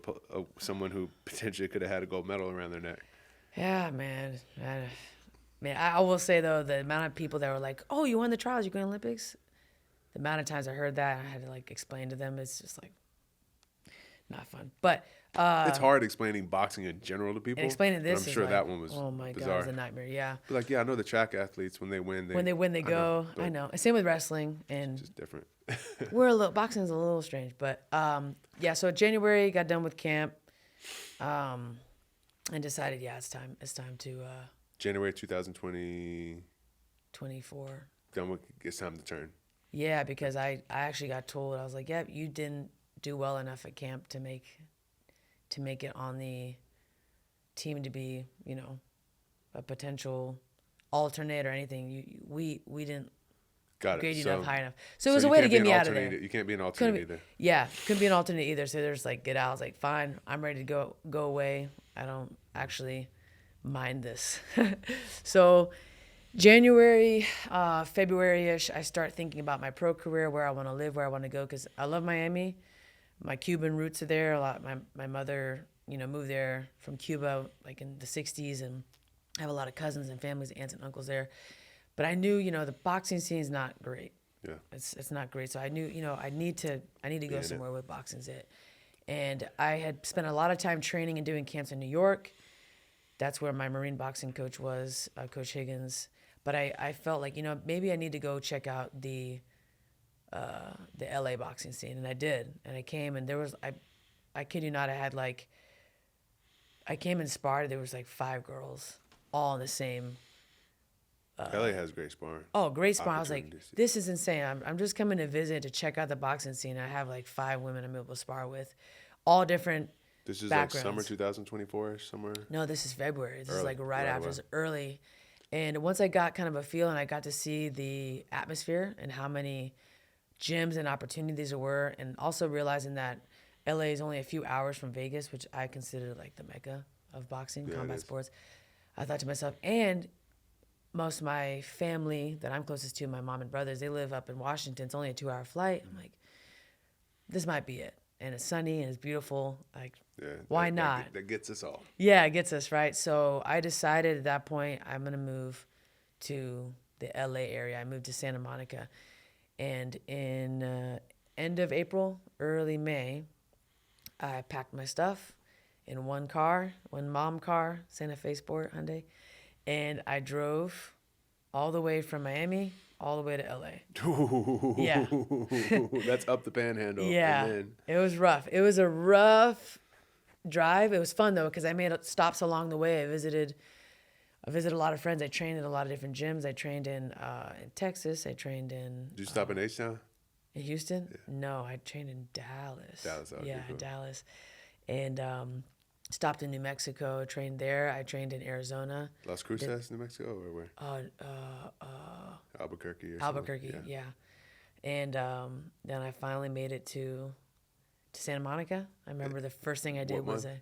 A: someone who potentially could have had a gold medal around their neck.
B: Yeah, man. I will say, though, the amount of people that were like, oh, you won the trials, you're going to Olympics? The amount of times I heard that, I had to, like, explain to them. It's just, like, not fun. But...
A: it's hard explaining boxing in general to people.
B: And explaining this
A: but I'm
B: is
A: sure
B: like,
A: that one was
B: oh my
A: bizarre.
B: God, it was a nightmare. Yeah.
A: But like, yeah, I know the track athletes, when they win,
B: They go.
A: but
B: I know. Same with wrestling, and
A: it's just different.
B: boxing's a little strange, but yeah. So January, got done with camp, and decided, it's time to
A: January 2020.
B: 24.
A: It's time to turn.
B: Yeah, because I actually got told, I was like, yeah, you didn't do well enough at camp to make it on the team to be, a potential alternate or anything. We didn't
A: Got it.
B: grade
A: So,
B: enough, high enough. So it was a
A: you
B: way to
A: can't be
B: get
A: an
B: me out of
A: alternate.
B: there.
A: You can't be an
B: Couldn't
A: alternate
B: be,
A: either.
B: yeah, couldn't be an alternate either. So they're just like, get out. I was like, fine, I'm ready to go away. I don't actually mind this. So January, February-ish, I start thinking about my pro career, where I want to live, where I want to go, because I love Miami. My Cuban roots are there a lot. My mother, moved there from Cuba like in the 60s, and I have a lot of cousins and families, aunts and uncles there. But I knew, the boxing scene is not great.
A: Yeah.
B: It's not great. So I knew, I need to go
A: in
B: somewhere where boxing's it. And I had spent a lot of time training and doing camps in New York. That's where my Marine boxing coach was, Coach Higgins. But I felt like, maybe I need to go check out the LA boxing scene. And I did. And I came, and there was, I kid you not, I came and sparred. There was like 5 girls all in the same.
A: LA has great sparring.
B: Oh, great sparring. I was like,
A: Opportunities.
B: this is insane. I'm just coming to visit to check out the boxing scene. I have like 5 women I'm able to spar with, all different
A: This is
B: backgrounds.
A: like summer 2024-ish, somewhere.
B: No, this is February. This is
A: Early,
B: like right
A: right
B: after.
A: away.
B: It's early. And once I got kind of a feel and I got to see the atmosphere and how many gyms and opportunities there were, and also realizing that LA is only a few hours from Vegas, which I consider like the mecca of boxing,
A: Yeah, it
B: combat
A: is.
B: sports. I thought to myself, and most of my family that I'm closest to, my mom and brothers, they live up in Washington. It's only a 2-hour flight. I'm like, this might be it. And it's sunny and it's beautiful. Like,
A: Yeah.
B: why
A: that,
B: not?
A: That gets us all.
B: Yeah, it gets us, right? So I decided at that point I'm going to move to the LA area. I moved to Santa Monica. And in end of April, early May, I packed my stuff in one mom car, Santa Fe Sport Hyundai, and I drove all the way from Miami all the way to LA. Yeah.
A: That's up the panhandle.
B: Yeah,
A: And then,
B: it was rough. It was a rough drive. It was fun though because I made stops along the way. I visited a lot of friends. I trained in a lot of different gyms. I trained in Texas. I trained in
A: did you stop in H-Town?
B: in Houston. No, I trained in Dallas.
A: Dallas, okay,
B: yeah,
A: cool.
B: Dallas, and stopped in New Mexico. Trained there. I trained in Arizona.
A: Las Cruces, New Mexico, or where? Albuquerque or
B: Albuquerque.
A: something?
B: Yeah, and then I finally made it to Santa Monica. I remember the first thing I did
A: What
B: was
A: month?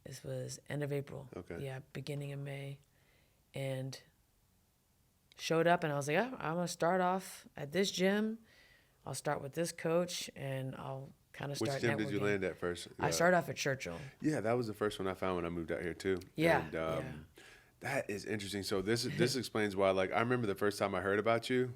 B: this was end of April.
A: Okay.
B: Yeah, beginning of May, and showed up and I was like, oh, I'm gonna start off at this gym. I'll start with this coach and I'll kind of
A: Which
B: start
A: gym did you
B: networking.
A: land at first?
B: I started off at Churchill.
A: Yeah, that was the first one I found when I moved out here too.
B: Yeah,
A: And,
B: yeah.
A: That is interesting. So this explains why. Like I remember the first time I heard about you,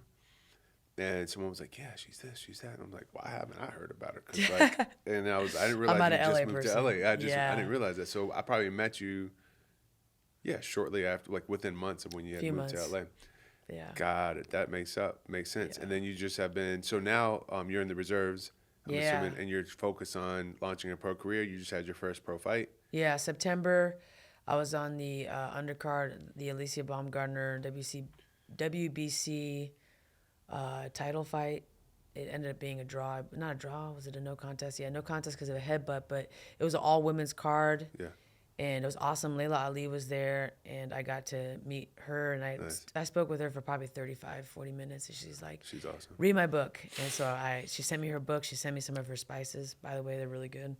A: and someone was like, "Yeah, she's this, she's that." And I'm like, "Why haven't I heard about her?" 'Cause like, and I didn't realize
B: not
A: you
B: an
A: just
B: LA
A: moved
B: person.
A: to LA. I
B: Yeah.
A: didn't realize that. So I probably met you, yeah, shortly after, like within months of when you had
B: Few
A: moved
B: months.
A: to LA.
B: Yeah.
A: Got it. That makes sense.
B: Yeah.
A: And then you just have been. So now you're in the reserves. I'm
B: Yeah.
A: assuming, and you're focused on launching a pro career. You just had your first pro fight.
B: Yeah, September, I was on the undercard, the Alicia Baumgartner WBC title fight. It ended up being a draw. Not a draw. Was it a no contest? Yeah, no contest because of a headbutt, but it was an all-women's card.
A: Yeah.
B: And it was awesome. Layla Ali was there, and I got to meet her, and
A: Nice.
B: I spoke with her for probably 35, 40 minutes, and she's like,
A: She's awesome.
B: read my book. And so she sent me her book. She sent me some of her spices. By the way, they're really good.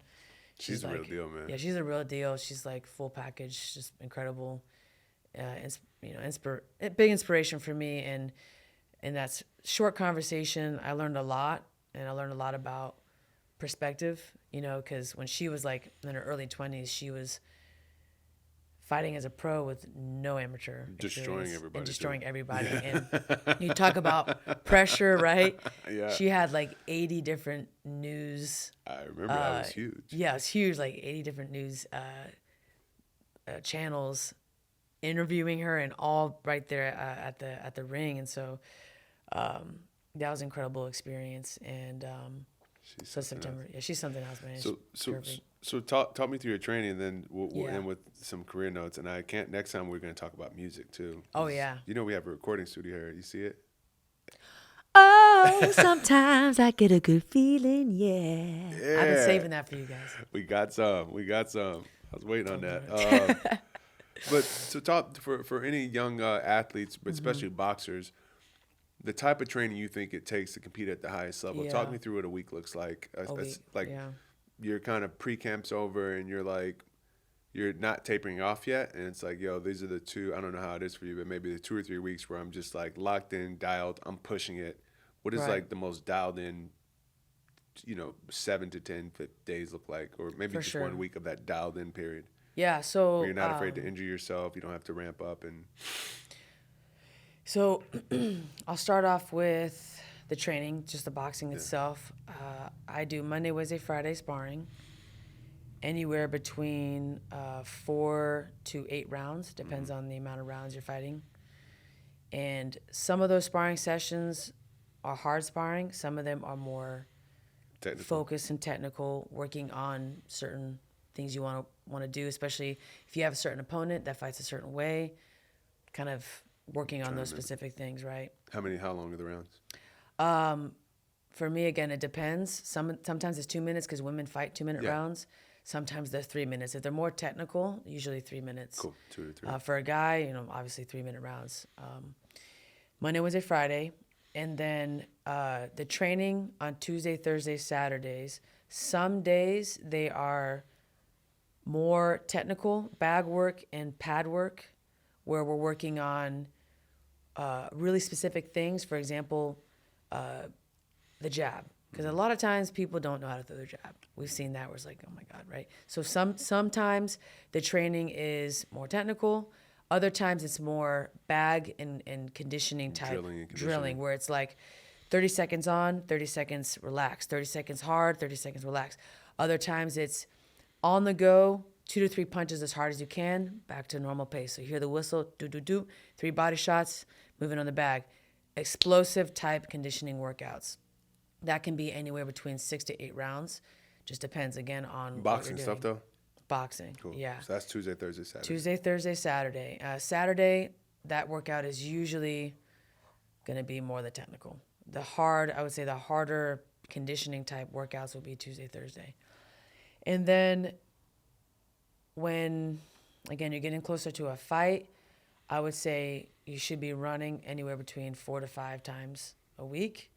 A: She's the real deal, man.
B: Yeah, she's a real deal. She's like full package, just incredible. Big inspiration for me. And that's short conversation. I learned a lot, and I learned a lot about perspective. Because when she was like in her early 20s, she was fighting as a pro with no amateur
A: Destroying
B: experience
A: everybody,
B: and
A: too.
B: destroying everybody. And you talk about pressure, right?
A: Yeah.
B: She had like 80 different news.
A: I remember that was huge.
B: Yeah, it's huge, like 80 different news channels interviewing her, and all right there at the ring. And so that was an incredible experience. And
A: She's
B: so
A: something
B: September, yeah, she's something else, man.
A: So talk me through your training, and then we'll
B: Yeah.
A: end with some career notes. And next time we're going to talk about music too.
B: Oh,
A: 'Cause,
B: yeah.
A: we have a recording studio here. You see it?
B: Oh, sometimes I get a good feeling, yeah. I've been saving that for you guys.
A: We got some. I was waiting on that. But so talk for any young athletes, but especially boxers. the type of training you think it takes to compete at the highest level.
B: Yeah.
A: Talk me through what a week looks like.
B: A week.
A: Like
B: Yeah.
A: your kind of pre-camp's over and you're like, you're not tapering off yet. And it's like, yo, these are the two, I don't know how it is for you, but maybe the 2 or 3 weeks where I'm just like locked in, dialed, I'm pushing it. What is
B: Right.
A: like the most dialed in, 7 to 10 days look like? Or maybe
B: For
A: just
B: sure.
A: 1 week of that dialed in period
B: Yeah. So
A: where you're not afraid to injure yourself. You don't have to ramp up. And
B: So I'll start off with the training, just the boxing itself. I do Monday, Wednesday, Friday sparring, anywhere between 4 to 8 rounds, depends on the amount of rounds you're fighting. And some of those sparring sessions are hard sparring. Some of them are more
A: technical.
B: focused and technical, working on certain things you want to do, especially if you have a certain opponent that fights a certain way, kind of working on those specific things, right?
A: How long are the rounds?
B: For me, again, it depends. Sometimes it's 2 minutes because women fight 2-minute
A: Yeah.
B: rounds. Sometimes they're 3 minutes. If they're more technical, usually 3 minutes.
A: Cool. 2 to 3.
B: For a guy, obviously 3-minute rounds. Monday, Wednesday, Friday. And then the training on Tuesday, Thursday, Saturdays. Some days they are more technical, bag work and pad work, where we're working on really specific things. For example, the jab. Because a lot of times people don't know how to throw their jab. We've seen that where it's like, oh my God, right? So sometimes the training is more technical. Other times it's more bag and conditioning type.
A: Drilling and conditioning.
B: Where it's like 30 seconds on, 30 seconds relax, 30 seconds hard, 30 seconds relax. Other times it's on the go, 2 to 3 punches as hard as you can, back to normal pace. So you hear the whistle, do, 3 body shots, moving on the bag. Explosive type conditioning workouts. That can be anywhere between 6 to 8 rounds. Just depends, again, on
A: Boxing
B: what you're
A: stuff,
B: doing.
A: though?
B: Boxing,
A: Cool.
B: yeah.
A: So that's Tuesday, Thursday, Saturday.
B: Tuesday, Thursday, Saturday. Saturday, that workout is usually going to be more the technical. I would say the harder conditioning type workouts will be Tuesday, Thursday. And then when, again, you're getting closer to a fight, I would say you should be running anywhere between 4 to 5 times a week.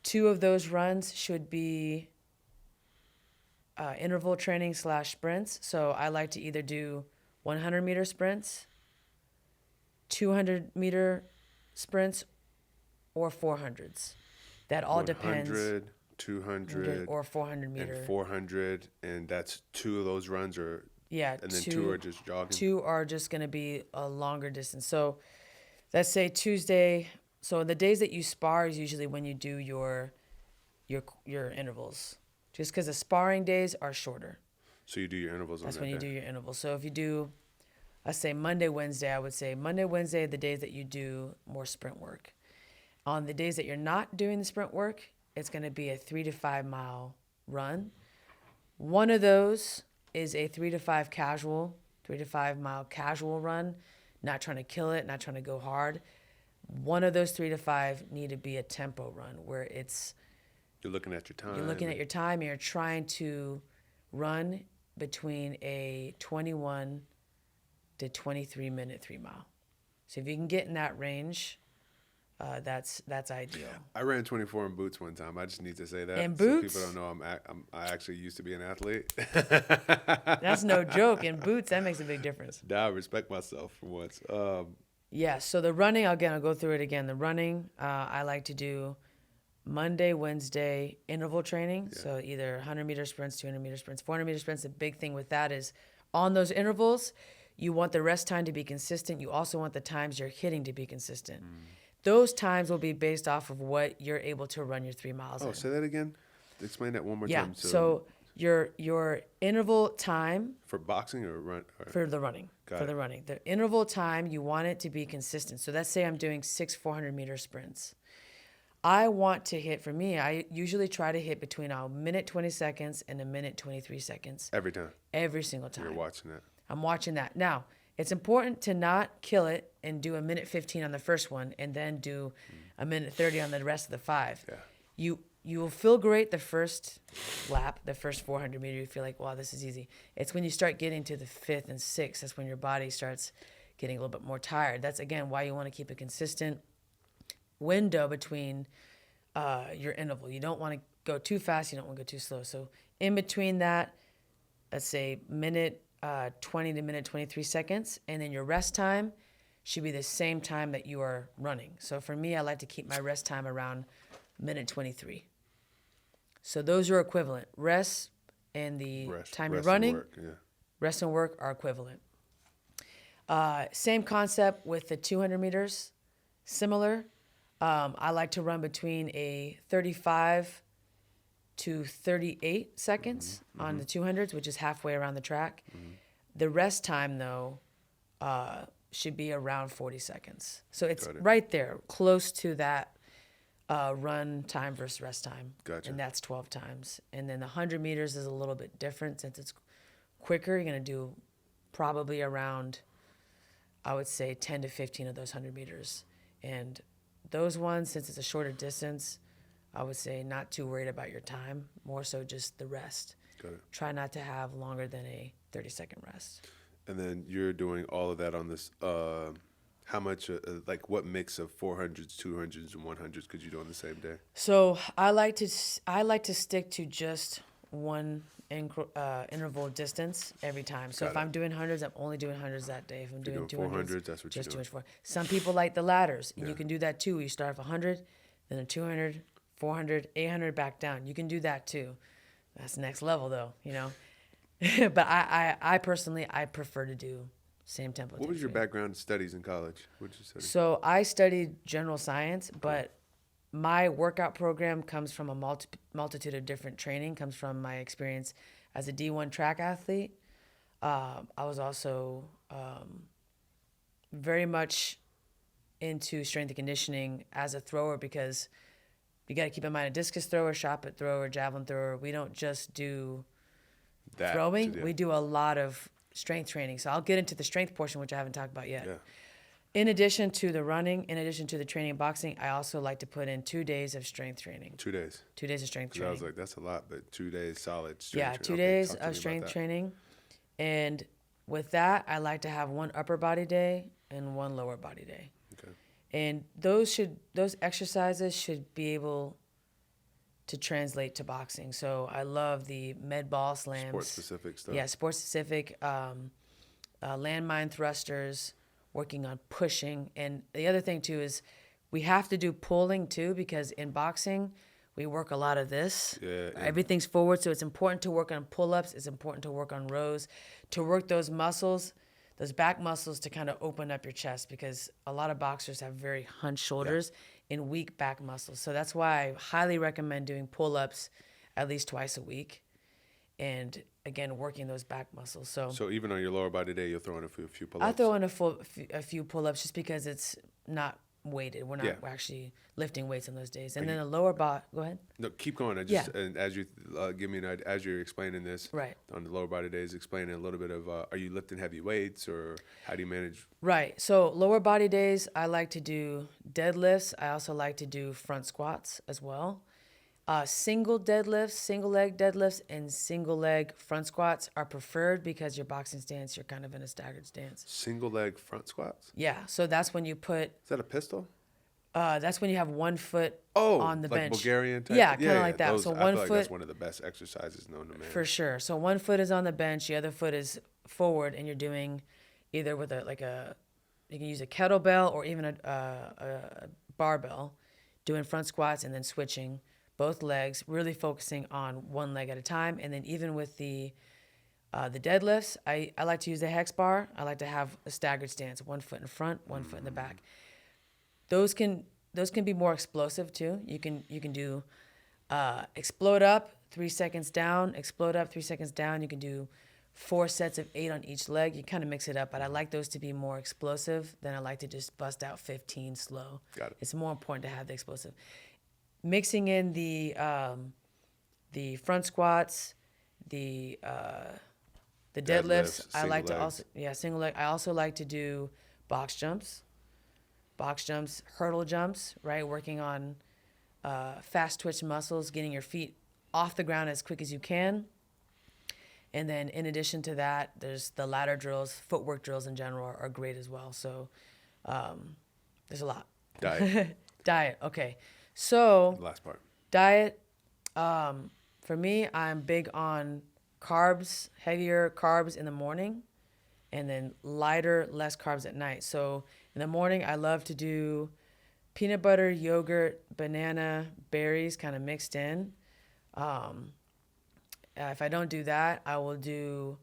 B: 2 of those runs should be interval training / sprints. So I like to either do 100-meter sprints, 200-meter sprints, or 400s. That all depends.
A: 100, 200,
B: or 400-meter.
A: and 400, and that's 2 of those runs are,
B: Yeah,
A: and then 2 are just jogging.
B: 2 are just going to be a longer distance. So let's say Tuesday. So the days that you spar is usually when you do your intervals. Just because the sparring days are shorter.
A: So you do your intervals on
B: That's
A: that
B: when you
A: day.
B: do your intervals. So if you do, let's say Monday, Wednesday, I would say Monday, Wednesday, the days that you do more sprint work. On the days that you're not doing the sprint work, it's going to be a 3 to 5 mile run. One of those is a 3 to 5 mile casual run, not trying to kill it, not trying to go hard. One of those 3 to 5 need to be a tempo run where
A: You're looking at your time.
B: you're looking at your time and you're trying to run between a 21 to 23 minute 3 mile. So if you can get in that range, that's ideal.
A: I ran 24 in boots one time. I just need to say that.
B: In
A: so
B: boots?
A: people don't know I actually used to be an athlete.
B: That's no joke. In boots, that makes a big difference.
A: Now I respect myself for once.
B: Yeah, so the running, I'll go through it again. The running, I like to do Monday, Wednesday interval training.
A: Yeah.
B: So either 100-meter sprints, 200-meter sprints, 400-meter sprints. The big thing with that is on those intervals, you want the rest time to be consistent. You also want the times you're hitting to be consistent. Those times will be based off of what you're able to run your 3 miles in.
A: Say that again. Explain that one more
B: Yeah,
A: time.
B: so your interval time
A: for boxing or run?
B: for the running.
A: Got
B: For
A: it.
B: the running. The interval time, you want it to be consistent. So let's say I'm doing 6 400-meter sprints. I want to hit, for me, I usually try to hit between a minute 20 seconds and a minute 23 seconds.
A: Every time.
B: Every single time.
A: You're watching that.
B: I'm watching that. Now, it's important to not kill it and do a minute 15 on the first one and then do a minute 30 on the rest of the 5.
A: Yeah.
B: You will feel great the first lap, the first 400 meter. You feel like, wow, this is easy. It's when you start getting to the 5th and 6th, that's when your body starts getting a little bit more tired. That's, again, why you want to keep it consistent. window between your interval. You don't want to go too fast. You don't want to go too slow. So in between that, let's say minute 20 to minute 23 seconds, and then your rest time should be the same time that you are running. So for me, I like to keep my rest time around minute 23. So those are equivalent. Rest and the time you're running, rest and work are equivalent. Same concept with the 200 meters, similar. I like to run between a 35 to 38 seconds on the 200s, which is halfway around the track. The rest time, though, should be around 40 seconds. So it's right there, close to that run time versus rest time.
A: Gotcha.
B: And that's 12 times. And then the 100 meters is a little bit different since it's quicker. You're going to do probably around, I would say, 10 to 15 of those 100 meters. And those ones, since it's a shorter distance, I would say not too worried about your time, more so just the rest.
A: Got it.
B: Try not to have longer than a 30-second rest.
A: And then you're doing all of that on this. How much, like what mix of 400s, 200s, and 100s could you do on the same day?
B: So I like to stick to just one interval distance every time. So if I'm doing hundreds, I'm only doing hundreds that day. If I'm doing
A: 400s, that's what you're doing.
B: Some people like the ladders, and you can do that too. You start off 100, then a 200, 400, 800 back down. You can do that too. That's next level though, you know. But I personally, I prefer to do same tempo.
A: What was your background studies in college? What did you study?
B: So I studied general science, but my workout program comes from a multitude of different training, comes from my experience as a D1 track athlete. I was also very much into strength and conditioning as a thrower, because you got to keep in mind a discus thrower, shot put thrower, javelin thrower, we don't just do that throwing. We do a lot of strength training. So I'll get into the strength portion, which I haven't talked about yet. Yeah. In addition to the running, in addition to the training and boxing, I also like to put in 2 days of strength training.
A: 2 days?
B: 2 days of strength training.
A: I was like, that's a lot, but 2 days solid strength training.
B: 2 days of strength training. And with that, I like to have one upper body day and one lower body day. Okay. And those exercises should be able to translate to boxing. So I love the med ball slams.
A: Sport-specific stuff.
B: Yeah, sport-specific landmine thrusters, working on pushing. And the other thing, too, is we have to do pulling, too, because in boxing, we work a lot of this. Yeah. Everything's forward, so it's important to work on pull-ups. It's important to work on rows, to work those muscles, those back muscles to kind of open up your chest, because a lot of boxers have very hunched shoulders and weak back muscles. So that's why I highly recommend doing pull-ups at least twice a week. And again, working those back muscles. So
A: even on your lower body day, you'll throw in a few pull-ups?
B: I throw in a few pull-ups just because it's not weighted. We're not actually lifting weights on those days. And then the lower body, go ahead.
A: No, keep going. And as you give me an idea, as you're explaining this, on the lower body days, explaining a little bit of, are you lifting heavy weights, or how do you manage? Right.
B: So lower body days, I like to do deadlifts. I also like to do front squats as well. Single deadlifts, single leg deadlifts, and single leg front squats are preferred, because your boxing stance, you're kind of in a staggered stance.
A: Single leg front squats?
B: Yeah. So that's when you put.
A: Is that a pistol?
B: That's when you have one foot on the bench.
A: Bulgarian type?
B: Yeah, kind of like that.
A: Those,
B: so
A: I
B: one
A: feel
B: foot.
A: Like that's one of the best exercises known to man.
B: For sure. So one foot is on the bench, the other foot is forward, and you're doing either with you can use a kettlebell or even a barbell, doing front squats and then switching both legs, really focusing on one leg at a time. And then even with the deadlifts, I like to use the hex bar. I like to have a staggered stance, 1 foot in front, 1 foot in the back. Those can be more explosive too. You can do explode up, 3 seconds down, explode up, 3 seconds down. You can do 4 sets of 8 on each leg. You kind of mix it up, but I like those to be more explosive than I like to just bust out 15 slow.
A: Got it.
B: It's more important to have the explosive. Mixing in the front squats, the deadlifts. I like to also single leg. I also like to do box jumps, hurdle jumps. Right, working on fast twitch muscles, getting your feet off the ground as quick as you can. And then in addition to that, there's the ladder drills, footwork drills in general are great as well. So there's a lot.
A: Diet.
B: Diet. Okay. So
A: The last part.
B: diet. For me, I'm big on carbs, heavier carbs in the morning, and then lighter, less carbs at night. So in the morning, I love to do peanut butter, yogurt, banana, berries, kind of mixed in. If I don't do that, I will do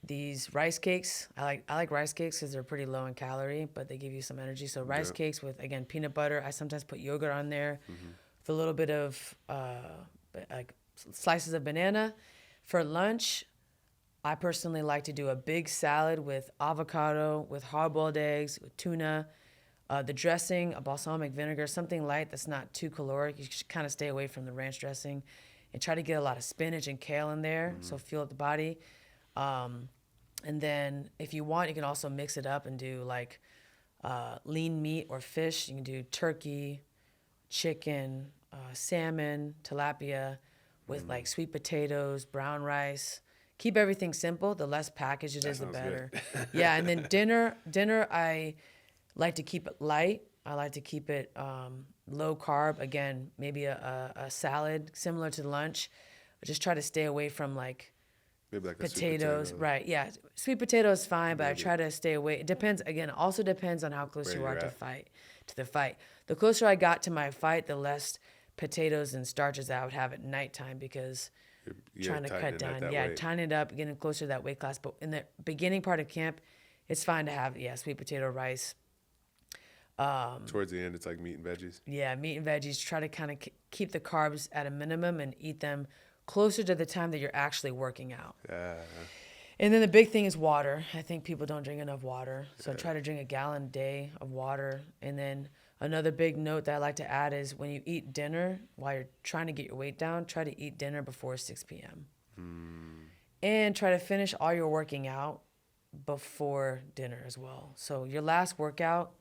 B: these rice cakes. I like rice cakes because they're pretty low in calorie, but they give you some energy. So rice cakes with, again, peanut butter. I sometimes put yogurt on there with a little bit of like slices of banana. For lunch, I personally like to do a big salad with avocado, with hard-boiled eggs, with tuna. The dressing, a balsamic vinegar, something light that's not too caloric. You should kind of stay away from the ranch dressing and try to get a lot of spinach and kale in there, so fuel up the body. And then if you want, you can also mix it up and do like lean meat or fish. You can do turkey, chicken, salmon, tilapia with like sweet potatoes, brown rice. Keep everything simple. The less packaged it is, the better. Yeah, and then dinner, I like to keep it light. I like to keep it low carb. Again, maybe a salad similar to lunch. Just try to stay away from like
A: Maybe like a sweet
B: potatoes.
A: potato.
B: Right, yeah. Sweet potato is fine, but I try to stay away. It depends, again, also depends on how close
A: Where
B: you
A: you're
B: are to
A: at.
B: the fight. The closer I got to my fight, the less potatoes and starches I would have at nighttime because trying to cut down. Yeah, tying it up, getting closer to that weight class. But in the beginning part of camp, it's fine to have, sweet potato, rice.
A: Towards the end, it's like meat and veggies.
B: Yeah, meat and veggies. Try to kind of keep the carbs at a minimum and eat them closer to the time that you're actually working out.
A: Yeah.
B: And then the big thing is water. I think people don't drink enough water. So try to drink a gallon a day of water. And then another big note that I like to add is when you eat dinner, while you're trying to get your weight down, try to eat dinner before 6 p.m. And try to finish all your working out before dinner as well. So your last workout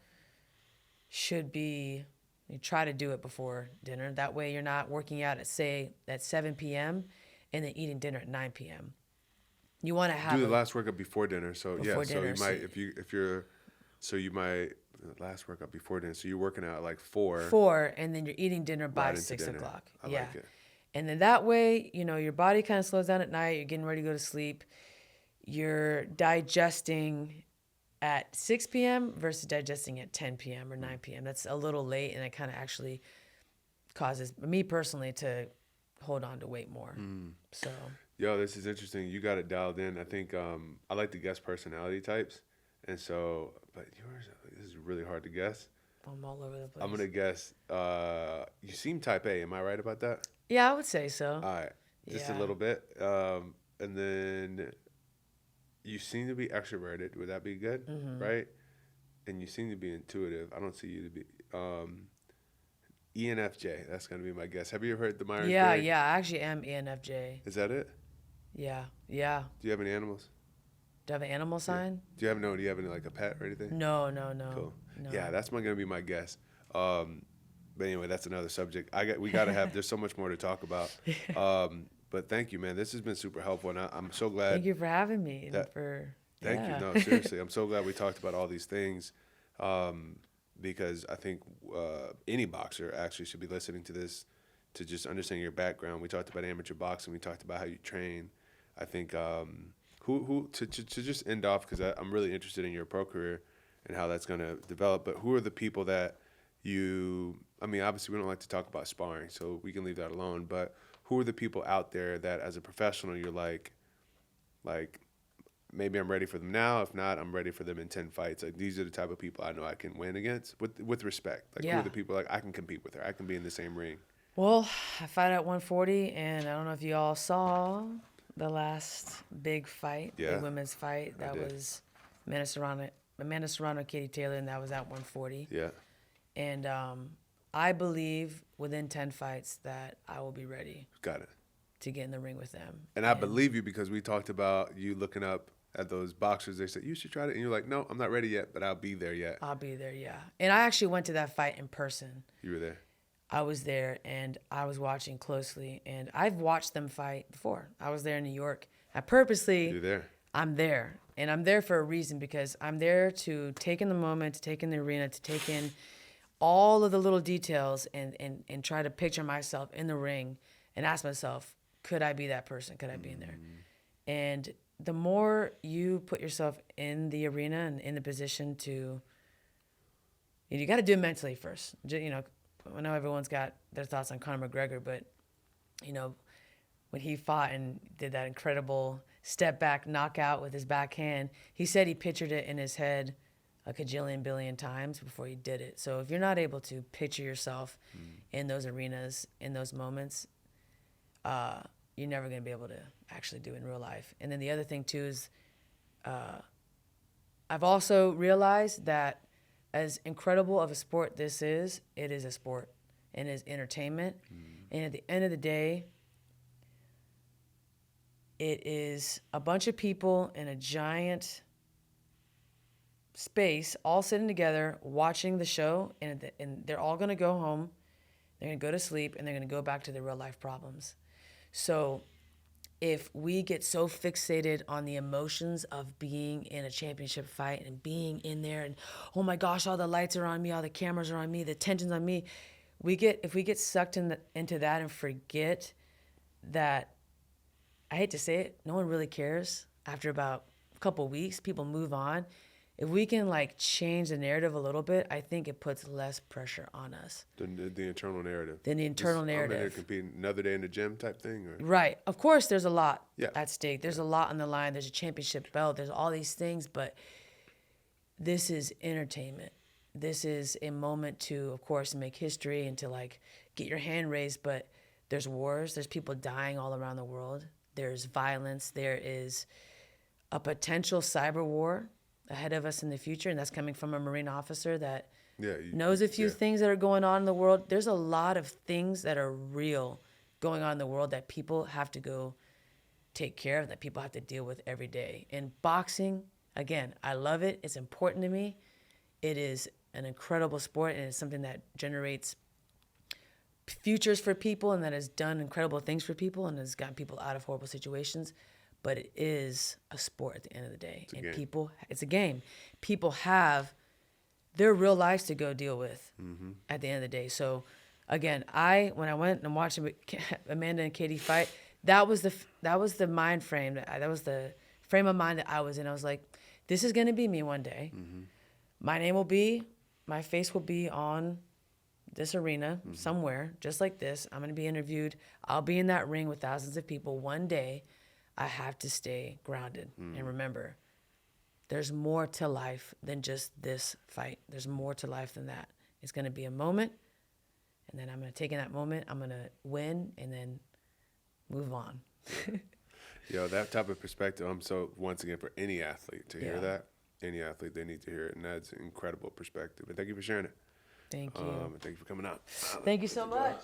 B: should be, you try to do it before dinner. That way you're not working out at 7 p.m. and then eating dinner at 9 p.m. You want to have
A: Do the last workout before dinner. So
B: Before
A: so
B: dinner,
A: you might you might last workout before dinner. So you're working out at like 4.
B: 4, and then you're eating dinner by
A: Right into
B: 6
A: dinner.
B: o'clock.
A: I
B: yeah.
A: like it.
B: And then that way, your body kind of slows down at night. You're getting ready to go to sleep. You're digesting at 6 p.m. versus digesting at 10 p.m. or 9 p.m. That's a little late, and it kind of actually causes me personally to hold on to weight more. So
A: Yo, this is interesting. You got it dialed in. I think I like to guess personality types. And so, but yours, this is really hard to guess.
B: I'm all over the place.
A: I'm going to guess, you seem type A. Am I right about that?
B: Yeah, I would say so.
A: All right. Just a
B: Yeah.
A: little bit. And then you seem to be extroverted. Would that be good? Right? And you seem to be intuitive. I don't see you to be. ENFJ. That's going to be my guess. Have you ever heard the Myers-Briggs?
B: Yeah. I actually am ENFJ.
A: Is that it?
B: Yeah.
A: Do you have any animals?
B: Do I have an animal sign?
A: Do you have any like a pet or anything?
B: No.
A: Cool.
B: No.
A: Yeah, that's gonna be my guess. But anyway, that's another subject. We gotta have. There's so much more to talk about. But thank you, man. This has been super helpful, and I'm so glad.
B: Thank you for having me.
A: Thank you. No, seriously, I'm so glad we talked about all these things, because I think any boxer actually should be listening to this to just understand your background. We talked about amateur boxing. We talked about how you train. I think to just end off, because I'm really interested in your pro career and how that's going to develop. But who are the people that obviously we don't like to talk about sparring, so we can leave that alone. But who are the people out there that as a professional you're like maybe I'm ready for them now. If not, I'm ready for them in 10 fights. Like, these are the type of people I know I can win against with respect. Like, who are the people like I can compete with her? I can be in the same ring.
B: Well, I fight at 140, and I don't know if you all saw the last big fight, the women's fight. That was Amanda Serrano, Katie Taylor, and that was at 140.
A: Yeah.
B: And I believe within 10 fights that I will be ready.
A: Got it.
B: To get in the ring with them.
A: And I believe you, because we talked about you looking up at those boxers. They said, you should try it. And you're like, no, I'm not ready yet, but I'll be there yet.
B: I'll be there, yeah. And I actually went to that fight in person.
A: You were there?
B: I was there, and I was watching closely. And I've watched them fight before. I was there in New York. I purposely...
A: You're there?
B: I'm there. And I'm there for a reason, because I'm there to take in the moment, to take in the arena, to take in all of the little details and try to picture myself in the ring and ask myself, could I be that person? Could I be in there? And the more you put yourself in the arena and in the position to, you got to do it mentally first. You know, I know everyone's got their thoughts on Conor McGregor, but, you know, when he fought and did that incredible step back knockout with his backhand, he said he pictured it in his head a cajillion billion times before he did it. So if you're not able to picture yourself in those arenas, in those moments, you're never going to be able to actually do it in real life. And then the other thing too is I've also realized that as incredible of a sport this is, it is a sport and is entertainment. And at the end of the day, it is a bunch of people in a giant space all sitting together watching the show, and they're all going to go home, they're going to go to sleep, and they're going to go back to their real life problems. So if we get so fixated on the emotions of being in a championship fight and being in there and, oh my gosh, all the lights are on me, all the cameras are on me, the tension's on me, if we get sucked into that and forget that, I hate to say it, no one really cares. After about a couple of weeks, people move on. If we can change the narrative a little bit, I think it puts less pressure on us.
A: The internal narrative.
B: Than the internal narrative.
A: I'm in here competing another day in the gym type thing? Or?
B: Right. Of course, there's a lot
A: Yeah.
B: at stake. There's a lot on the line. There's a championship belt. There's all these things, but this is entertainment. This is a moment to, of course, make history and to get your hand raised, but there's wars. There's people dying all around the world. There's violence. There is a potential cyber war ahead of us in the future, and that's coming from a Marine officer that knows a few things that are going on in the world. There's a lot of things that are real going on in the world that people have to go take care of, that people have to deal with every day. And boxing, again, I love it. It's important to me. It is an incredible sport, and it's something that generates futures for people and that has done incredible things for people and has gotten people out of horrible situations. But it is a sport at the end of the day. It's a game. People have their real lives to go deal with at the end of the day. So again, when I went and watched Amanda and Katie fight, that was the mind frame, that was the frame of mind that I was in. I was like, this is going to be me one day. My face will be on this arena somewhere, just like this. I'm going to be interviewed. I'll be in that ring with thousands of people. One day, I have to stay grounded and remember, there's more to life than just this fight. There's more to life than that. It's going to be a moment, and then I'm going to take in that moment. I'm going to win, and then move on.
A: Yo, that type of perspective, once again, for any athlete to hear
B: Yeah.
A: that, any athlete, they need to hear it, and that's an incredible perspective. And thank you for sharing it.
B: Thank you.
A: And thank you for coming out.
B: Thank you so much.